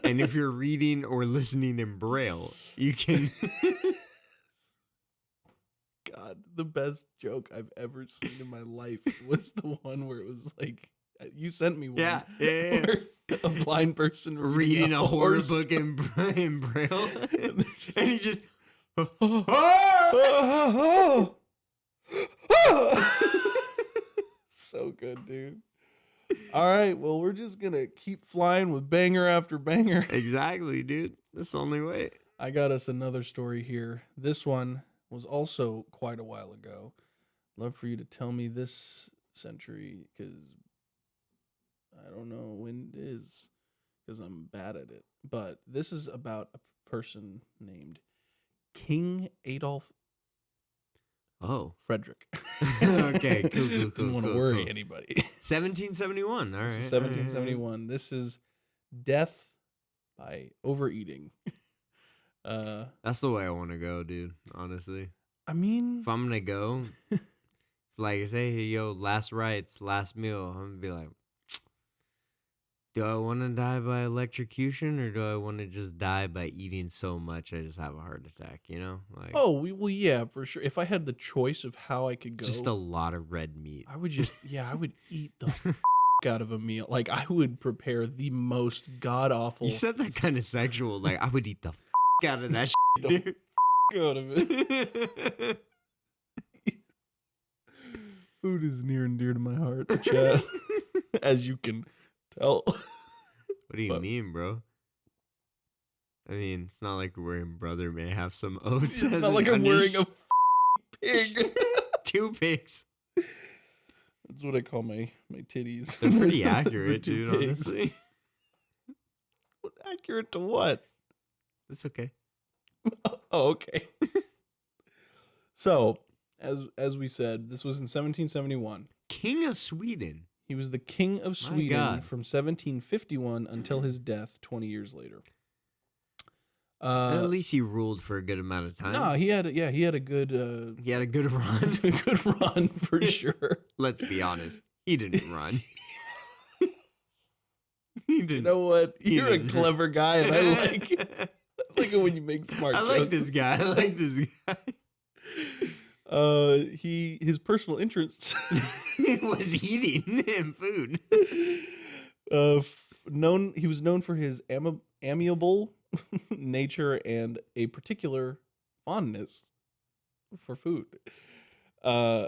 And if you're reading or listening in Braille, you can. God, the best joke I've ever seen in my life was the one where it was like, you sent me one. Yeah. Where a blind person reading a horror horse book in Braille. And he just. So good, dude. All right, well, we're just gonna keep flying with banger after banger. Exactly, dude. That's the only way. I got us another story here. This one was also quite a while ago. Love for you to tell me this century, because I don't know when it is, because I'm bad at it. But this is about a person named King Adolf Frederick. Okay, cool. Didn't want to worry anybody. 1771. All right. 1771. This is death by overeating. That's the way I want to go, dude. Honestly, I mean, if I'm gonna go, it's like say, hey, yo, last rites, last meal. I'm gonna be like, do I want to die by electrocution, or do I want to just die by eating so much I just have a heart attack? Like, well, yeah, for sure. If I had the choice of how I could go, just a lot of red meat. I would I would eat the out of a meal. Like, I would prepare the most god awful. You said that kind of sexual. Like, I would eat the out of that the dude. out of it. Food is near and dear to my heart, Chad, as you can tell. What do you But- mean, bro? I mean, it's not like we're in Brother May have some oats. It's as not like an I'm wearing onion. a pig. 2 pigs. That's what I call my titties. They're pretty The accurate, 2 dude, pigs. honestly. Accurate to what? It's okay. Oh, okay. So, as we said, this was in 1771. King of Sweden. He was the king of My Sweden God. from 1751 until his death 20 years later. At least he ruled for a good amount of time. No, he had a good He had a good run. a good run for sure. Let's be honest. He didn't run. He didn't. You know what? He You're a didn't. clever guy, and I like it when you make smart I jokes. like this guy. I like this guy. His personal interests He was eating and food. he was known for his amiable nature and a particular fondness for food.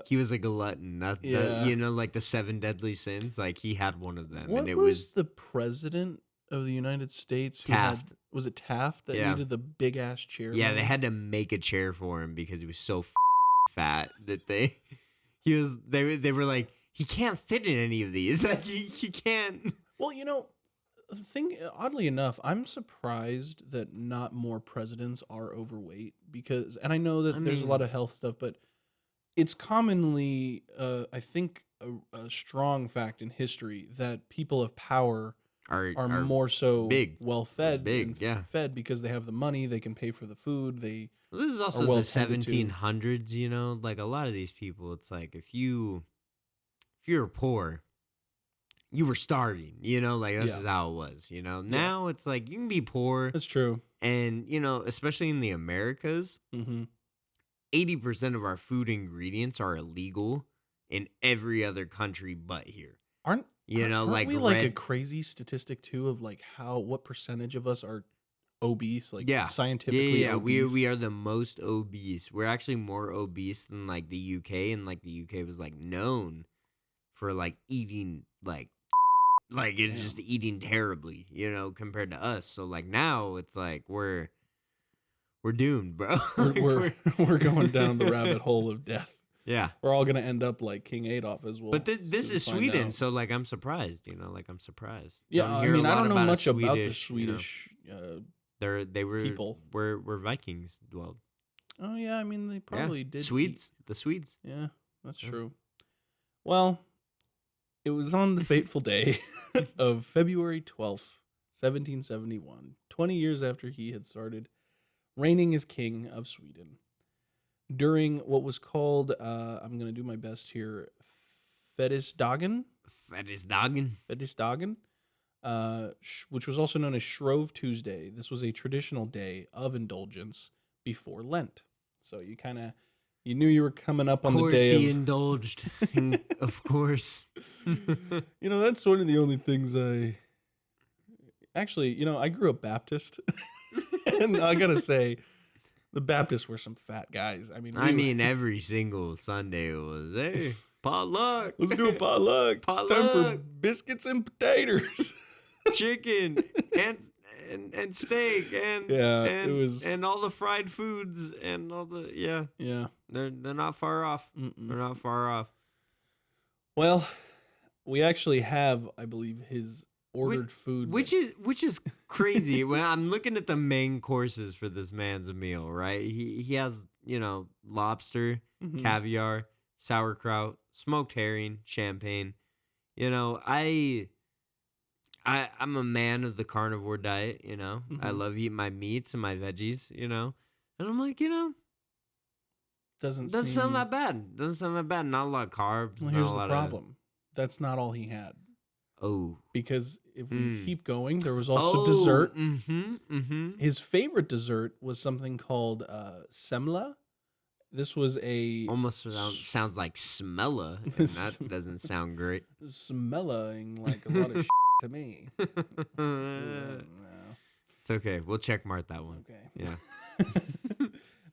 He was a glutton. Yeah. You know, like the 7 deadly sins. Like he had one of them, What and it was the president of the United States who Taft. was it Taft that Yeah. needed the big ass chair? Yeah, man? they had to make a chair for him because he was so fat that they were like, he can't fit in any of these. Like he can't. Well, oddly enough, I'm surprised that not more presidents are overweight because, and I know that there's a lot of health stuff, but it's commonly, I think, a strong fact in history that people of power are more so big. well fed, Big, yeah. fed because they have the money, they can pay for the food. Well, this is also well the tended to. 1700s. You know, like a lot of these people, it's like if you were poor, you were starving. You know, like that's Yeah. just how it was. You know, now it's like you can be poor, That's true. and you know, especially in the Americas. Mm-hmm. 80% of our food ingredients are illegal in every other country but here. Aren't Like we like a red- crazy statistic too of like what percentage of us are obese, like Yeah. scientifically Yeah, obese? we are the most obese. We're actually more obese than like the UK, and like the UK was like known for like eating like it's Damn. just eating terribly, you know, compared to us. So like now it's like we're doomed, bro. Like, we're going down the rabbit hole of death. Yeah. We're all gonna end up like King Adolf as well. But this soon is find Sweden, out. so like I'm surprised, you know, like I'm surprised. Yeah, Don't I hear a mean, I lot don't know about a much about the you know. Swedish. They were people. where Vikings dwelled. Oh yeah, I mean they probably did. Swedes, the Swedes. Yeah, that's Yeah. true. Well, it was on the fateful day of February 12th, 1771, 20 years after he had started reigning as king of Sweden. During what was called, I'm going to do my best here, Fettisdagen, Fettisdagen. which was also known as Shrove Tuesday. This was a traditional day of indulgence before Lent. So you knew you were coming up on Of the course day he of... indulged. Of course. That's one of the only things Actually, I grew up Baptist. And I got to say, the Baptists were some fat guys. I mean, Every single Sunday was, hey, potluck. let's do a potluck. It's time for Potluck. biscuits and potatoes. Chicken and steak and Yeah, and, it was- and all the fried foods and all the Yeah. they're not far off. Mm-mm. They're not far off. Well, we actually have, I believe, his ordered food. Which is crazy. When I'm looking at the main courses for this man's meal, right? He has, lobster, Mhm. caviar, sauerkraut, smoked herring, champagne. I'm a man of the carnivore diet, I Mhm. love eating my meats and my veggies, And I'm like, doesn't doesn't seem... sound that bad. Doesn't sound that bad. Not a lot of carbs. Well, not here's a the lot problem. That's not all he had. Oh. Because if we Mm. keep going, there was also dessert. Mm-hmm. Mm-hmm. His favorite dessert was something called semla. This was a Almost sounds like smella, and that doesn't sound great. smelling like a lot of to me. No. It's okay. We'll check mark that one. Okay. Yeah.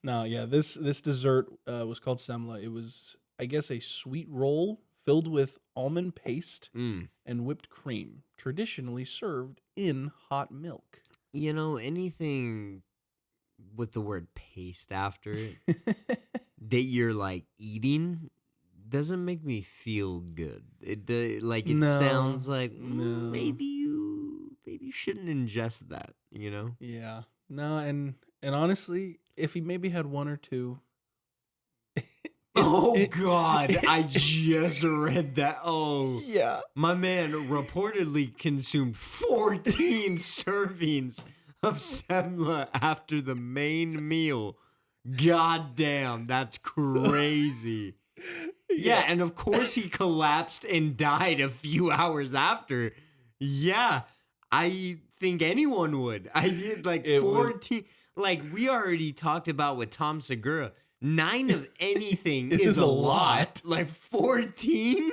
No, yeah, this dessert was called semla. It was, I guess, a sweet roll filled with almond paste Mm. and whipped cream, traditionally served in hot milk. You know, anything with the word paste after it that you're like eating doesn't make me feel good. It No, sounds like no. maybe you shouldn't ingest that, you know? Yeah. No, and honestly, if he maybe had one or two. Oh it- God, I just read that. Oh, Yeah. my man reportedly consumed 14 servings of semla after the main meal. God damn, that's crazy. Yeah, and of course he collapsed and died a few hours after. Yeah, I think anyone would. I did like It would- 14. Like we already talked about with Tom Segura. 9 of anything It is is a a lot. lot. Like 14?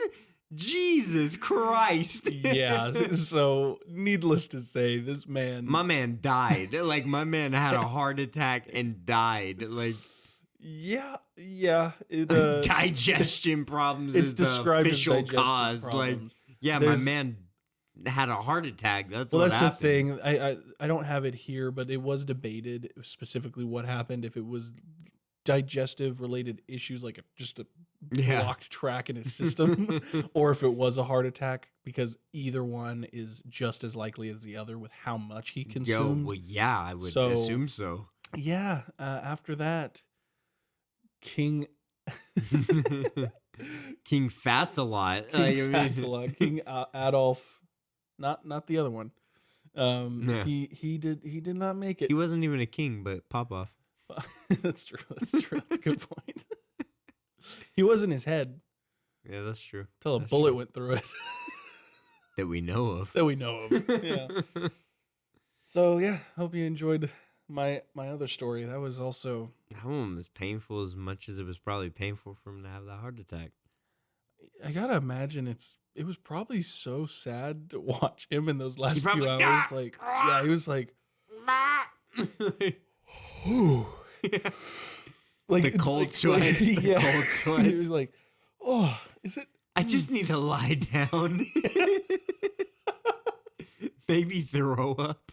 Jesus Christ. Yeah. So, needless to say, this man. My man died. Like my man had a heart attack and died. Like Yeah. It, digestion problems it's is the described as official digestive cause. Like, problems. yeah, There's- my man had a heart attack. That's Well, what that's happened. the thing. I don't have it here, but it was debated specifically what happened, if it was digestive related issues, like just a Yeah. blocked track in his system, or if it was a heart attack, because either one is just as likely as the other with how much he Yo, consumed. well, yeah, I would So- assume so. Yeah. After that, King King Fat's a lot. King Fatzela, King Adolf, not the other one. Yeah. He did not make it. He wasn't even a king, but Popoff. That's true. That's a good point. He was in his head Yeah, that's true. till a That's bullet true. went through it That we know of. that we know of. Yeah. So yeah, hope you enjoyed my other story. That was also, That one was painful as much as it was probably painful for him to have that heart attack. I gotta imagine it was probably so sad to watch him in those last few probably- hours. Like, yeah, he was like, "Whew." Like The cold like, sweats, the cold He sweats. was like, "Oh, is it?" I just need to lie down. Maybe throw up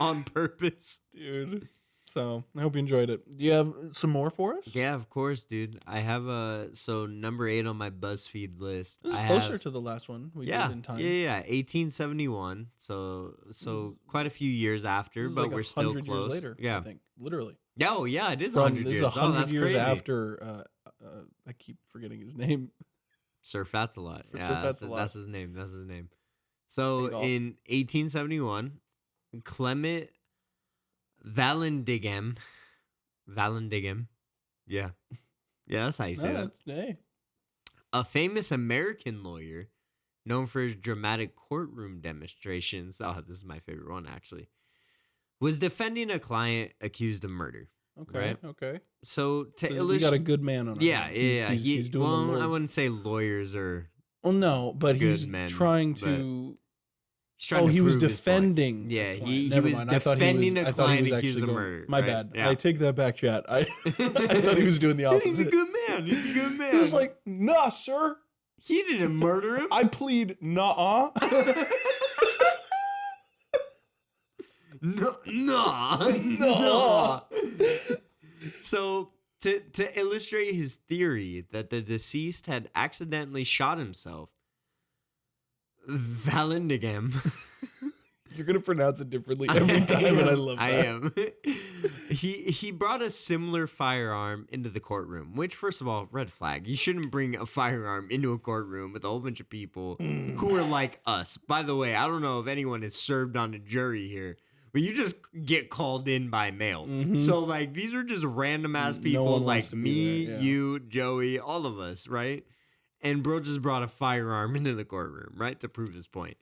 on purpose. Dude. So I hope you enjoyed it. Do you have some more for us? Yeah, of course, dude. I have so number 8 on my BuzzFeed list. This is I closer have, to the last one we yeah, did in time. yeah, 1871. So quite a few years after, This is but like we're still 100 close. years later. Yeah. I think literally. Yeah, oh yeah, it is From 100 this years. is Oh, 100 that's years crazy. after. I keep forgetting his name. Sir Fatsalot. For Yeah, Sir that's, Fatsalot. that's his name. That's his name. So Adolf. in 1871, Clement Vallandigham, yeah, that's how you say that. Hey. A famous American lawyer known for his dramatic courtroom demonstrations. Oh, this is my favorite one, actually. Was defending a client accused of murder. Okay. Right? Okay. So to We got illustrate, a good man on our yeah, hands. yeah, He's doing the well, I Lord's. wouldn't say lawyers are. Well, no, but good he's men, trying but to. He's trying Oh, to he was prove his point. defending. the Yeah, client. he Never was mind. I thought he defending was. a I thought he client was accused actually of going. murder, My right? bad. Yeah. I take that back, chat. I thought he was doing the opposite. He's a good man. He's a good man. He was like, "Nah, sir. he didn't murder him. I plead, nah." No. So to illustrate his theory that the deceased had accidentally shot himself, Vallandigham. You're gonna pronounce it differently every time, and I love that. I am. He brought a similar firearm into the courtroom, which, first of all, red flag. You shouldn't bring a firearm into a courtroom with a whole bunch of people who are like us. By the way, I don't know if anyone is served on a jury here, but you just get called in by mail. Mhm. So, like, these are just random ass No people one wants like to be me, there, yeah. you, Joey, all of us, right? And bro just brought a firearm into the courtroom, right, to prove his point.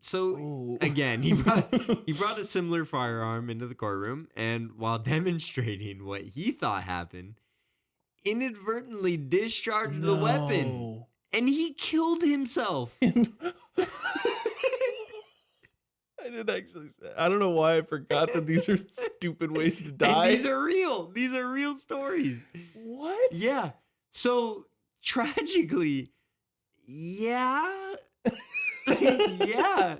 So Ooh. again, he brought a similar firearm into the courtroom, and while demonstrating what he thought happened, inadvertently discharged the weapon, No. and he killed himself. I didn't actually say. I don't know why I forgot that these are stupid ways to die. And these are real. These are real stories. What? Yeah. So tragically, yeah. Yeah.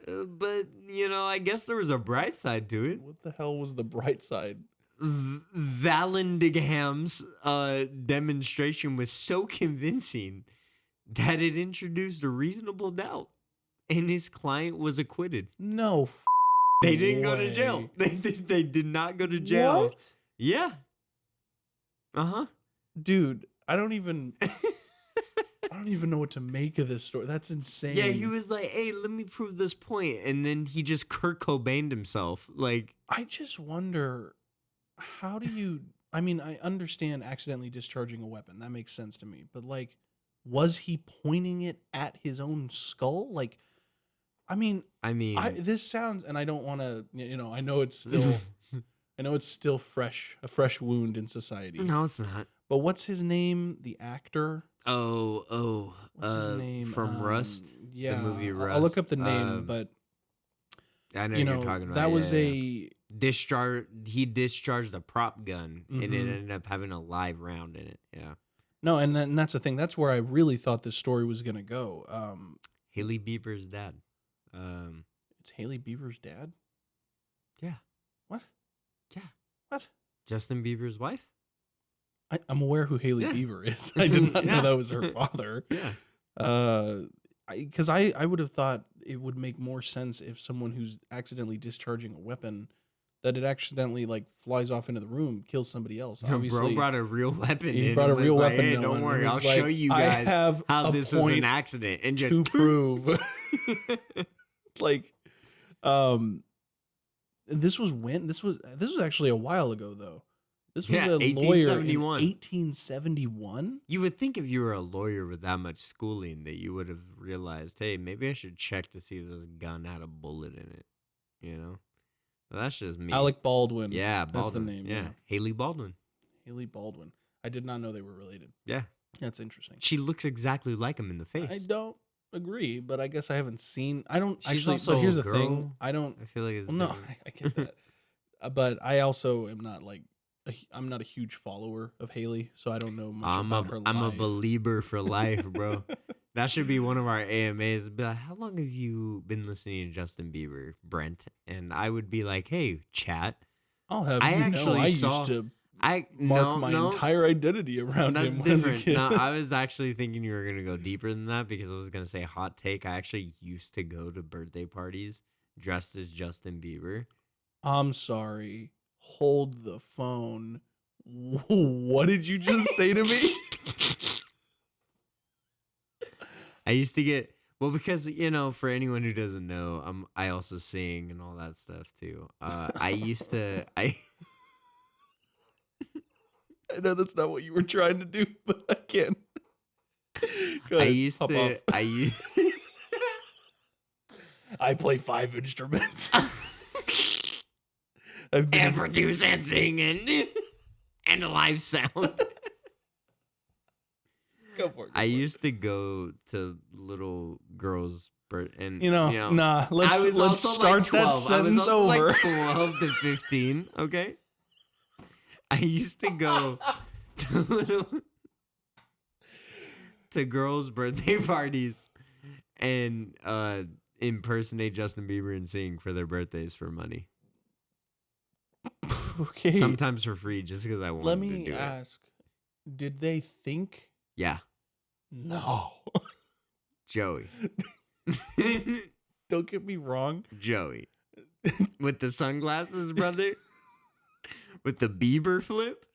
But, I guess there was a bright side to it. What the hell was the bright side? Vallandigham's demonstration was so convincing that it introduced a reasonable doubt, and his client was acquitted. No. They didn't go to jail. way. They did not go to jail. What? Yeah. Uh-huh. Dude, I don't even know what to make of this story. That's insane. Yeah, he was like, hey, let me prove this point. And then he just Kurt Cobained himself. Like, I just wonder, how do you... I mean, I understand accidentally discharging a weapon. That makes sense to me. But, like, was he pointing it at his own skull? Like, I mean, this sounds... And I don't want to... I know it's still... I know it's still fresh, a fresh wound in society. no, it's not. But what's his name? The actor? What's his name? From Rust? Yeah. The movie Rust. I'll look up the name, but... I know you're talking about. That was He discharged a prop gun, and it ended up having a live round in it. Yeah. No, and that's the thing. That's where I really thought this story was going to go. Haley Bieber's dad. It's Haley Bieber's dad? Yeah. What? Yeah. What? Justin Bieber's wife? I'm aware who Haley Bieber is. I did not know that was her father. Yeah. Because I would have thought it would make more sense if someone who's accidentally discharging a weapon, that it accidentally like flies off into the room, kills somebody else. Obviously, bro brought a real weapon. He brought a real weapon. Hey, don't worry, I'll show you guys how this was an accident and just to prove. Like, this was when this was actually a while ago though. This was a lawyer in 1871. You would think if you were a lawyer with that much schooling that you would have realized, hey, maybe I should check to see if this gun had a bullet in it. But that's just me. Alec Baldwin. Yeah, Baldwin. That's the name. Yeah. Haley Baldwin. Haley Baldwin. I did not know they were related. Yeah. That's interesting. She looks exactly like him in the face. I don't agree, but I guess I haven't seen. I don't She's actually. also But here's a the girl. thing. I don't. I feel like it's Well, no, different. I get that. But I also am not like. I'm not a huge follower of Haley, so I don't know much about her life. I'm a believer for life, bro. That should be one of our AMAs. Be like, how long have you been listening to Justin Bieber, Brent? And I would be like, hey, chat. I'll have I you actually know, I saw- used to I mark my entire identity around That's him when I was a different. kid. No, I was actually thinking you were gonna go deeper than that because I was gonna say hot take. I actually used to go to birthday parties dressed as Justin Bieber. I'm sorry. Hold the phone. What did you just say to me? I used to get because for anyone who doesn't know, I also sing and all that stuff too. I used to I know that's not what you were trying to do, but I can't. Go ahead, hop off. I play 5 instruments. and produce and sing and a live sound. Go for it. I used to go to little girls' and nah. Let's start that sentence I was over. like 12 to 15. Okay. I used to go to girls' birthday parties and impersonate Justin Bieber and sing for their birthdays for money. Okay. Sometimes for free, just because I wanted Let to me do ask. Did they think? Yeah, No. Joey. Don't get me wrong. Joey. With the sunglasses, brother. With the Bieber flip.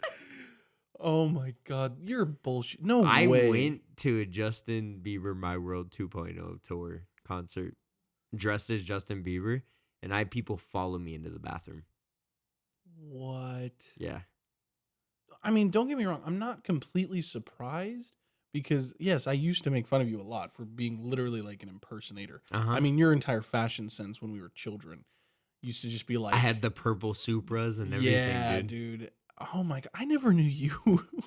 Oh my God, you're bullshit. No I way. went to a Justin Bieber My World 2.0 tour concert dressed as Justin Bieber, and I had people follow me into the bathroom. What? Yeah. I mean, don't get me wrong. I'm not completely surprised because, yes, I used to make fun of you a lot for being literally like an impersonator. Uh-huh. I mean, your entire fashion sense when we were children used to just be like... I had the purple Supras and everything, yeah, dude. dude. Oh my god! I never knew you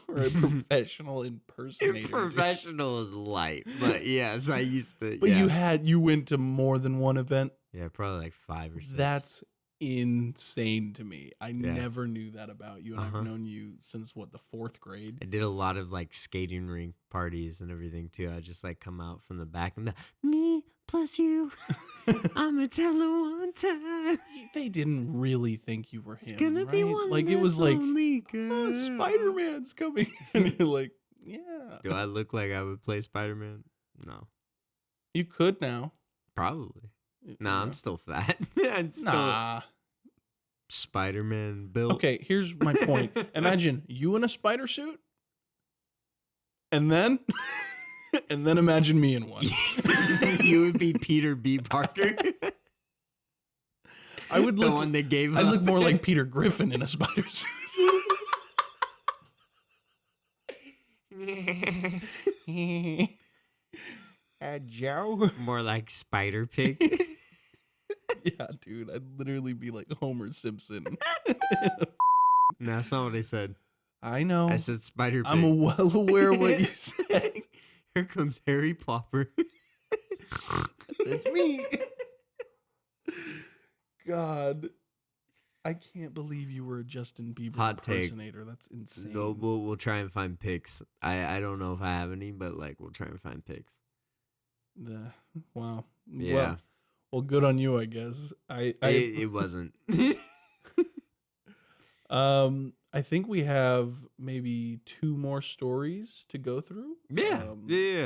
were a professional impersonator. dude. Professional is light, but yes, I used to. But yeah. you went to more than one event. Yeah, probably like 5 or 6. That's insane to me. I Yeah. never knew that about you, and Uh-huh. I've known you since what, the 4th grade. I did a lot of like skating rink parties and everything too. I just like come out from the back and me plus you. I'ma tell her one time. They didn't really think you were him. It's gonna be right? one Like it was like, only oh, girl. Spider-Man's coming, and you're like, yeah. Do I look like I would play Spider-Man? No, You could now. probably. Yeah. Nah, I'm still fat. I'm still Nah. Spider-Man built. Okay, here's my point. Imagine you in a spider suit, and then, and then imagine me in one. You would be Peter B. Parker. I would The look. one that gave I'd up. look more like Peter Griffin in a spider suit. Joe. More like Spider Pig. Yeah, dude, I'd literally be like Homer Simpson. No, that's not what I said. I know. I said Spider Pig. I'm well aware what you said. Here comes Harry Plopper. It's me. God, I can't believe you were a Justin Bieber Hot take. impersonator. That's insane. No, we'll try and find pics. I don't know if I have any, but like we'll try and find pics. Wow. Yeah. Well, good on you, I guess. It wasn't. I think we have maybe 2 more stories to go through. Yeah.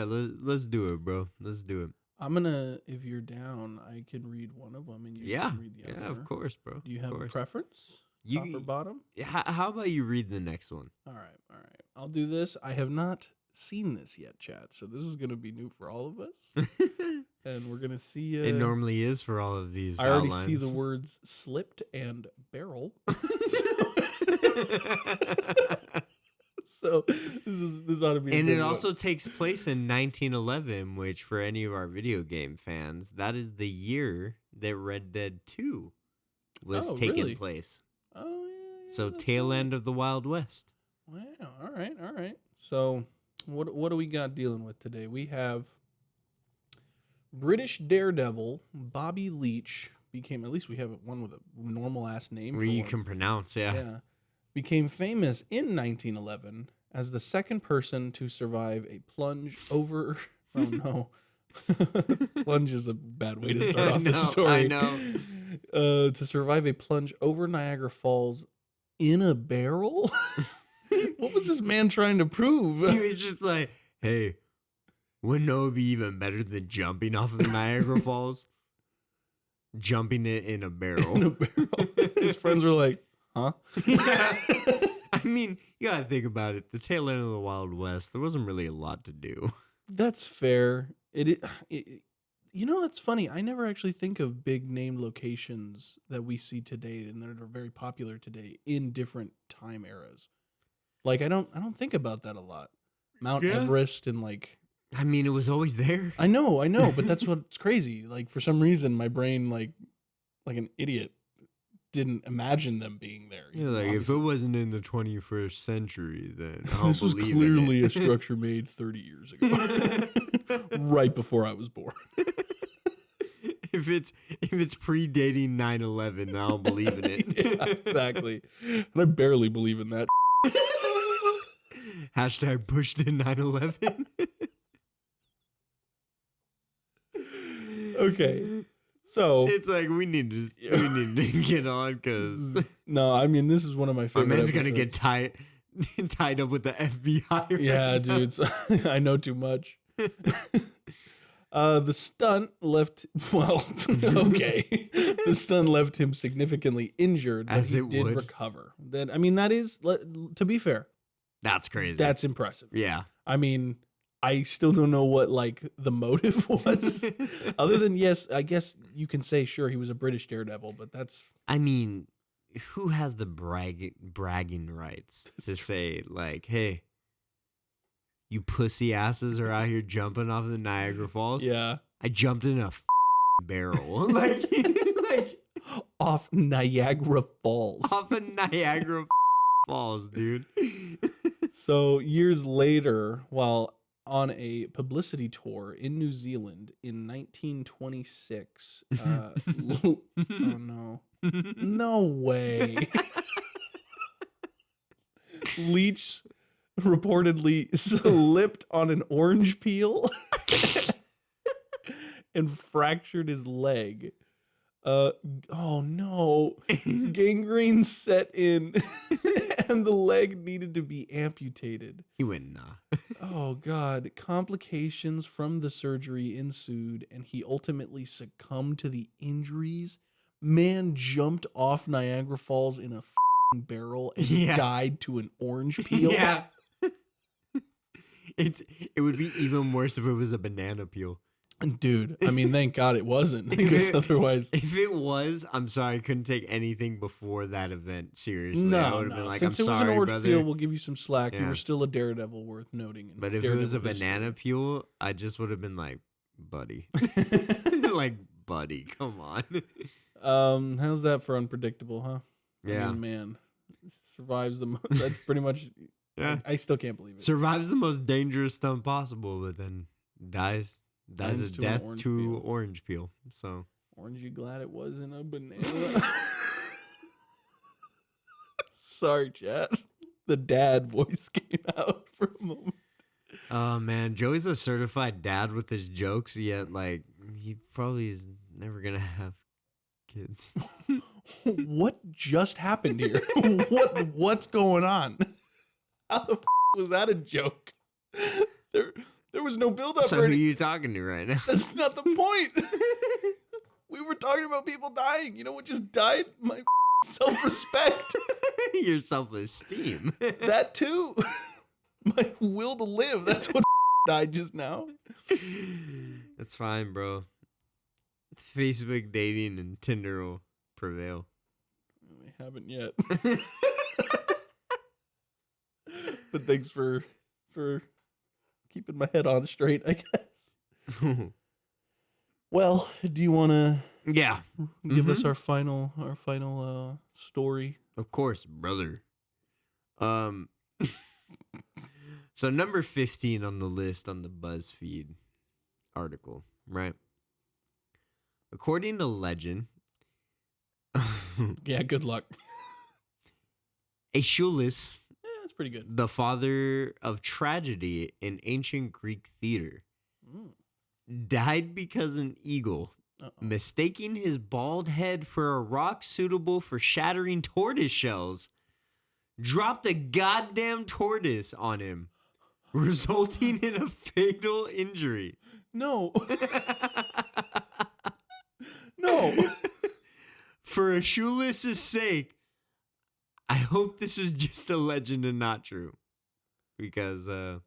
Let's do it, bro. Let's do it. I'm gonna, if you're down, I can read one of them and you Yeah. can read the other. Yeah, of course, bro. Do you Of have a course. preference? You- Top or bottom? How about you read the next one? All right. I'll do this. I have not seen this yet, chat. So this is gonna be new for all of us, and we're gonna see. It normally is for all of these. I already outlines. see the words "slipped" and "barrel." So this ought to be. a And good it one. also takes place in 1911, which for any of our video game fans, that is the year that Red Dead 2 was Oh, taking really? place. Oh yeah. So that's tail right. end of the Wild West. Wow. All right. So what do we got dealing with today? We have British daredevil Bobby Leach became, at least we have one with a normal ass name. Where for you once. can pronounce, yeah. Became famous in 1911 as the second person to survive a plunge over. Oh no. Plunge is a bad way to start off No, this story. I know. To survive a plunge over Niagara Falls in a barrel? What was this man trying to prove? He was just like, hey, wouldn't it be even better than jumping off of the Niagara Falls? Jumping it in a barrel. In a barrel. His friends were like, huh? Yeah. I mean, you gotta think about it. The tail end of the Wild West, there wasn't really a lot to do. That's fair. It you know, it's funny. I never actually think of big name locations that we see today and that are very popular today in different time eras. Like I don't think about that a lot. Mount Yeah. Everest and like I mean, it was always there. I know, but that's what's crazy. Like for some reason my brain like an idiot didn't imagine them being there. Yeah, like if it wasn't in the 21st century, then I'll this was believe clearly in a structure made 30 years ago. Right before I was born. If it's predating 9/11, then I'll believe in it. Yeah, exactly. And I barely believe in that. Hashtag pushed in 9/11. Okay. So It's like we need to get on because no, I mean this is one of my my favorite. man's gonna get episodes. tied up with the FBI. right Yeah, now. dude. So, I know too much. The stunt left. Well, okay. The stunt left him significantly injured, but As he it did would. recover. That I mean, that is to be fair. That's crazy. That's impressive. yeah. I mean, I still don't know what like the motive was, other than yes, I guess you can say sure he was a British daredevil, but that's I mean, who has the bragging rights to say like, hey, you pussy asses are out here jumping off the Niagara Falls? yeah. I jumped in a barrel. like Off Niagara Falls. off of Niagara Falls, dude. So years later, while on a publicity tour in New Zealand in 1926, oh no, no way. Leach reportedly slipped on an orange peel and fractured his leg. Oh no, gangrene set in and the leg needed to be amputated. He went, nah. Oh god, complications from the surgery ensued and he ultimately succumbed to the injuries. Man jumped off Niagara Falls in a barrel and died to an orange peel. Yeah. It would be even worse if it was a banana peel. Dude, I mean, thank God it wasn't, because otherwise... If it was, I'm sorry, I couldn't take anything before that event seriously. I No, would have been like, since I'm it was sorry, an orange brother. peel, we'll give you some slack. You Yeah. were still a daredevil worth noting. But if it was a banana peel, I just would have been like, buddy. Like, buddy, come on. How's that for unpredictable, huh? Yeah. I mean, man, survives the... That's pretty much... Yeah. I still can't believe it. Survives the most dangerous stunt possible, but then dies a to an death orange to peel. orange peel. So Aren't you glad it wasn't a banana? Sorry, chat. The dad voice came out for a moment. oh man, Joey's a certified dad with his jokes, yet like he probably is never gonna have kids. What just happened here? What's going on? How the was that a joke? There was no build up. So who are you talking to right now? That's not the point. We were talking about people dying. You know what just died? My self-respect. Your self-esteem. That too. My will to live. That's what died just now. That's fine, bro. Facebook dating and Tinder will prevail. We haven't yet. But thanks for keeping my head on straight, I guess. Well, do you want to Yeah. give us our final story? Of course, brother. So number 15 on the list on the BuzzFeed article, right? According to legend, Yeah, good luck. Aeschylus, That's pretty good. the father of tragedy in ancient Greek theater, died because an eagle, mistaking his bald head for a rock suitable for shattering tortoise shells, dropped a goddamn tortoise on him, resulting in a fatal injury. No. No. For Aeschylus' sake, I hope this was just a legend and not true. Because, ow.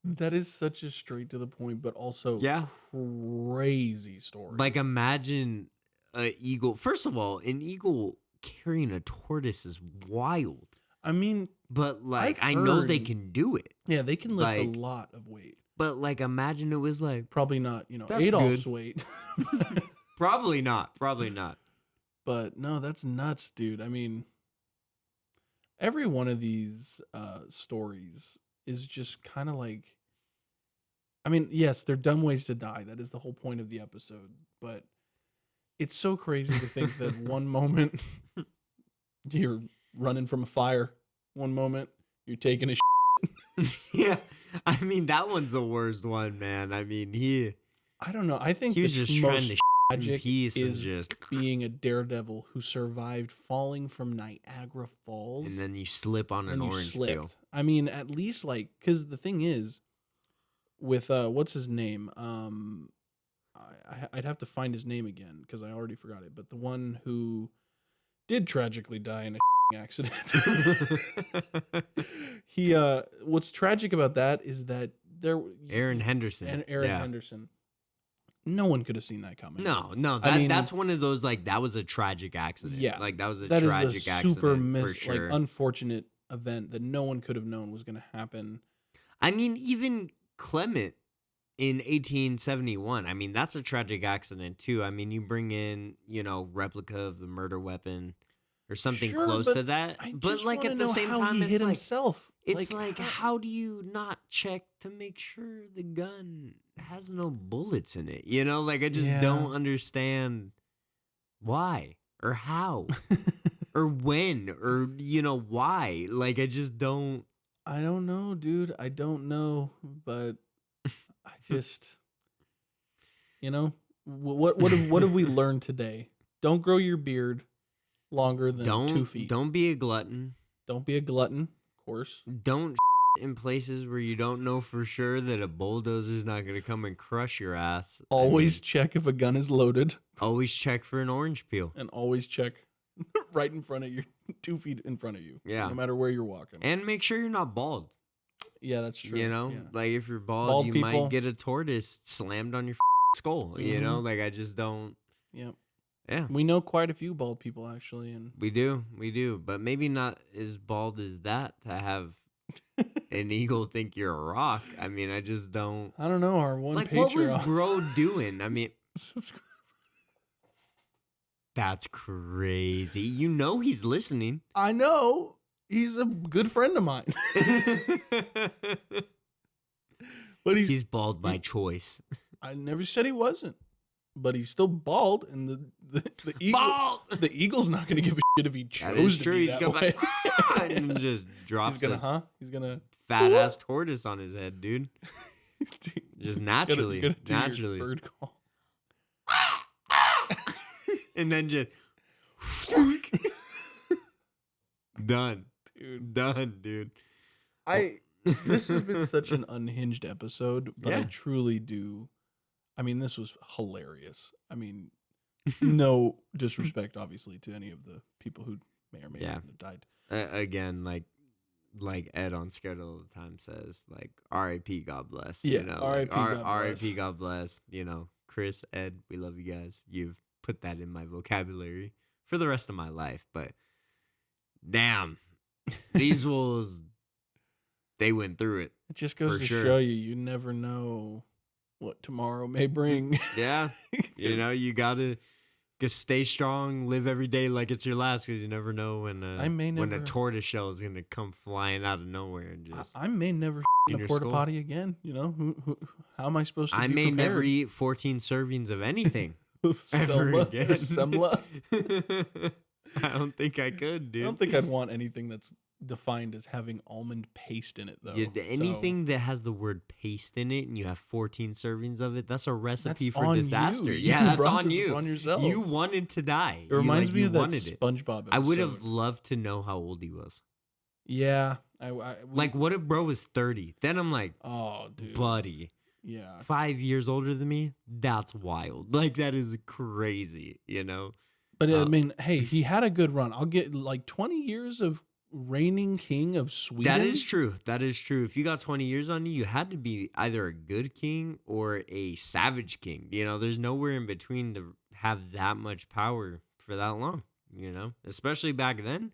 That is such a straight to the point, but also Yeah. crazy story. Like, imagine an eagle. First of all, an eagle carrying a tortoise is wild. I mean, But, like, I've I know they heard- can do it. yeah, they can lift Like- a lot of weight. But, like, imagine it was like, Probably not, That's Adolf's good. weight. probably not. But no, that's nuts, dude. I mean, every one of these stories is just kind of like, I mean, yes, they're dumb ways to die. That is the whole point of the episode. But it's so crazy to think that one moment you're running from a fire, one moment you're taking a Yeah. I mean, that one's the worst one, man. I mean, I don't know. I think he was the just trying most to in tragic peace and is just, being a daredevil who survived falling from Niagara Falls. and then you slip on an and you orange slipped. peel. I mean, at least like, because the thing is, with what's his name? I'd have to find his name again because I already forgot it. But the one who did tragically die in a accident. He what's tragic about that is that Aaron Henderson. and Aaron Yeah. Henderson. No one could have seen that coming. No, I mean- that's one of those, like, that was a tragic accident. Yeah, Like, that was a That is tragic a accident super for sure. like unfortunate event that no one could have known was going to happen. I mean, even Clement in 1871, I mean, that's a tragic accident too. I mean, you bring in, replica of the murder weapon or something Sure, close but to that. I But just like want to at the know same how time, he it's hit like himself. it's like how do you not check to make sure the gun has no bullets in it? Like I just don't understand why or how or when or why. Like I just don't. I don't know, dude. I don't know, but I just, what have we learned today? Don't grow your beard longer than 2 feet. Don't be a glutton. Don't be a glutton, of course. Don't in places where you don't know for sure that a bulldozer's not going to come and crush your ass. Always check if a gun is loaded, Always check for an orange peel. and always check right in front of you, 2 feet in front of you. Yeah. No matter where you're walking. And make sure you're not bald. Yeah, that's true. Yeah. Like if you're bald, Bald you people. might get a tortoise slammed on your skull. Mhm. Like I just don't. Yep. Yeah. We know quite a few bald people actually, and We do, but maybe not as bald as that to have an eagle think you're a rock. I mean, I just don't. I don't know. Our one Like, Patreon. what was bro doing? I mean, that's crazy. He's listening. I know he's a good friend of mine, but He's bald by choice. I never said he wasn't, but he's still bald, and the eagle, Bald. the eagle's not going to give a shit if he chose That is to true. be He's that gonna way. be like, and just drops He's gonna, a He's gonna fat ass tortoise on his head, dude. Just naturally, You gotta do your naturally, bird call. and then just done, dude. This has been such an unhinged episode, but I Yeah. truly do. I mean, this was hilarious. I mean, no disrespect, obviously, to any of the people who may or may Yeah. not have died. Again, like Ed on Scared All the Time says, like R.I.P. God bless. Yeah, like, R.I.P. God bless. R.I.P. God bless. Chris, Ed, we love you guys. You've put that in my vocabulary for the rest of my life. But damn, these wolves, they went through it. It just goes For to sure. show you never know what tomorrow may bring. Yeah, you gotta stay strong, live every day like it's your last, because you never know when when a tortoise shell is gonna come flying out of nowhere and just. I may never in in a your porta skull. potty again. How am I supposed to? I be may never prepared? eat 14 servings of anything ever Selma, again. or Semla. I don't think I could, I dude. don't think I'd want anything that's defined as having almond paste in it, though. Anything that has the word paste in it and you have 14 servings of it, that's a recipe That's for on disaster. you. Yeah, You that's brought on this you. on yourself. You wanted to die. It reminds me you of that wanted it. SpongeBob episode. I would have loved to know how old he was. Yeah. Like, what if bro was 30? Then I'm like, Oh, dude. buddy, Yeah. 5 years older than me? That's wild. Like, that is crazy, But I mean, hey, he had a good run. I'll get like 20 years of reigning king of Sweden. That is true. That is true. If you got 20 years on you, you had to be either a good king or a savage king. There's nowhere in between to have that much power for that long, especially back then.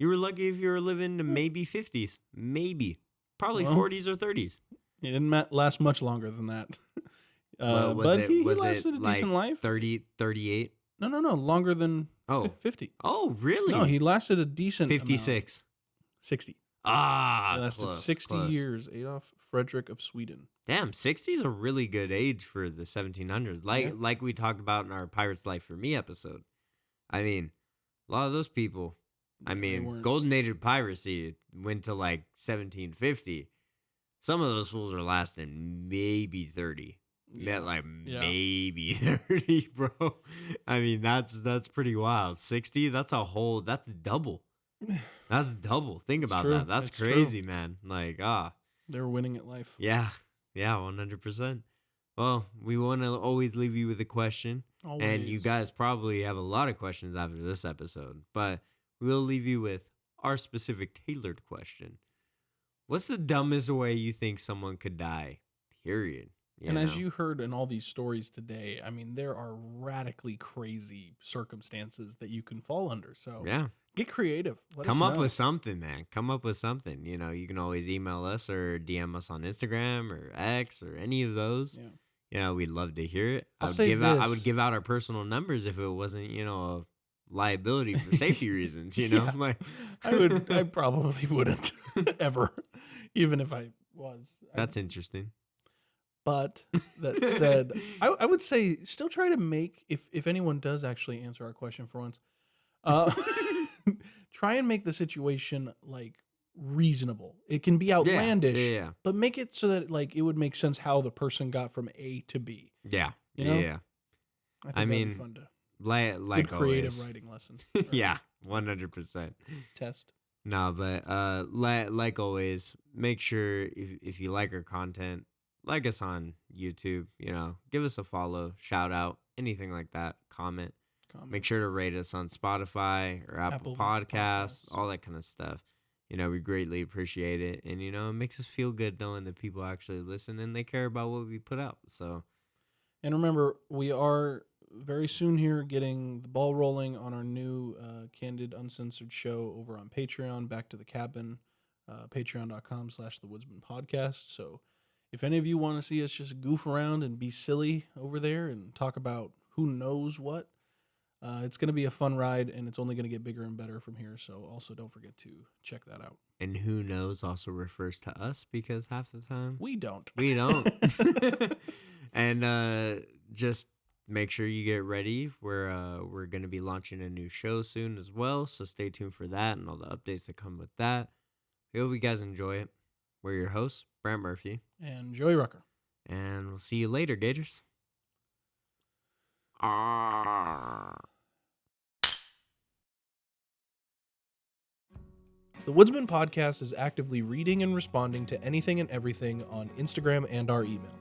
You were lucky if you were living to maybe 50s, maybe, probably Well, 40s or 30s. He didn't last much longer than that. Well, but he was lasted it a like decent life. 30, 38? No, longer than Oh. 50. Oh, really? No, he lasted a decent 56. 60. Ah, He lasted close, 60 close. years. Adolf Frederick of Sweden. Damn, 60 is a really good age for the 1700s. Like we talked about in our Pirate's Life for Me episode. I mean, a lot of those people, weren't- golden age of piracy went to like 1750. Some of those fools are lasting maybe 30. Yeah, Yeah. maybe 30, bro. I mean, that's pretty wild. 60, that's double. That's double. Think It's about true. that. That's It's true. crazy, man. Like, They were winning at life. yeah, 100%. Well, we want to always leave you with a question. And you Always. guys probably have a lot of questions after this episode, but we'll leave you with our specific tailored question. What's the dumbest way you think someone could die? Period. As you heard in all these stories today, I mean, there are radically crazy circumstances that you can fall under. So Yeah. Get creative. Let Come us up know. with something, man. Come up with something. You know, you can always email us or DM us on Instagram or X or any of those. Yeah. You know, we'd love to hear it. I'll say I would this. give out our personal numbers if it wasn't, you know, a liability for safety reasons, you know? Yeah. Like I probably wouldn't ever, even if I was. that's interesting. But that said, I would say still try to make, if anyone does actually answer our question for once, uh, try and make the situation like reasonable. It can be outlandish, Yeah. but make it so that like it would make sense how the person got from A to B. Yeah. You know? Yeah. I think I that'd mean, be fun to like good creative always. writing lesson. or Yeah, 100%. Test. No, but like always, make sure if you like our content, like us on YouTube, you know, give us a follow, shout out, anything like that, comment. Make sure to rate us on Spotify or Apple Apple Podcasts, Podcasts. all that kind of stuff. You know, we greatly appreciate it. And, you know, it makes us feel good knowing that people actually listen and they care about what we put out. So, And remember, we are very soon here getting the ball rolling on our new Candid Uncensored show over on Patreon, Back to the Cabin, patreon.com/The Woodsman Podcast. So if any of you want to see us just goof around and be silly over there and talk about who knows what, it's going to be a fun ride, and it's only going to get bigger and better from here. So also don't forget to check that out. and who knows also refers to us because half the time We don't. we don't. And just make sure you get ready. We're going to be launching a new show soon as well. So stay tuned for that and all the updates that come with that. We hope you guys enjoy it. We're your hosts, Brent Murphy. And Joey Rucker. And we'll see you later, Gators. The Woodsman Podcast is actively reading and responding to anything and everything on Instagram and our email.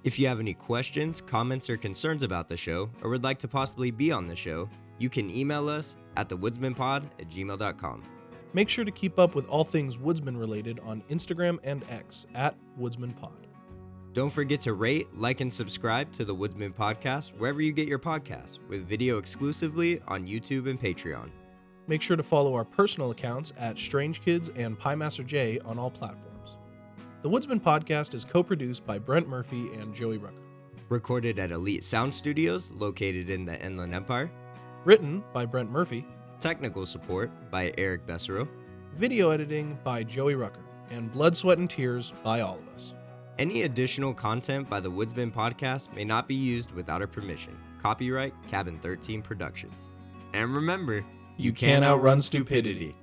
If you have any questions, comments, or concerns about the show, or would like to possibly be on the show, you can email us at thewoodsmanpod@gmail.com. Make sure to keep up with all things Woodsman related on Instagram and X at WoodsmanPod. Don't forget to rate, like, and subscribe to the Woodsman Podcast wherever you get your podcasts, with video exclusively on YouTube and Patreon. Make sure to follow our personal accounts at Strange Kids and Piemaster J on all platforms. The Woodsman Podcast is co-produced by Brent Murphy and Joey Rucker. Recorded at Elite Sound Studios, located in the Inland Empire. Written by Brent Murphy. Technical support by Eric Bessero. Video editing by Joey Rucker. And blood, sweat, and tears by all of us. Any additional content by the Woodsman Podcast may not be used without our permission. Copyright Cabin 13 Productions. And remember, You can't outrun stupidity.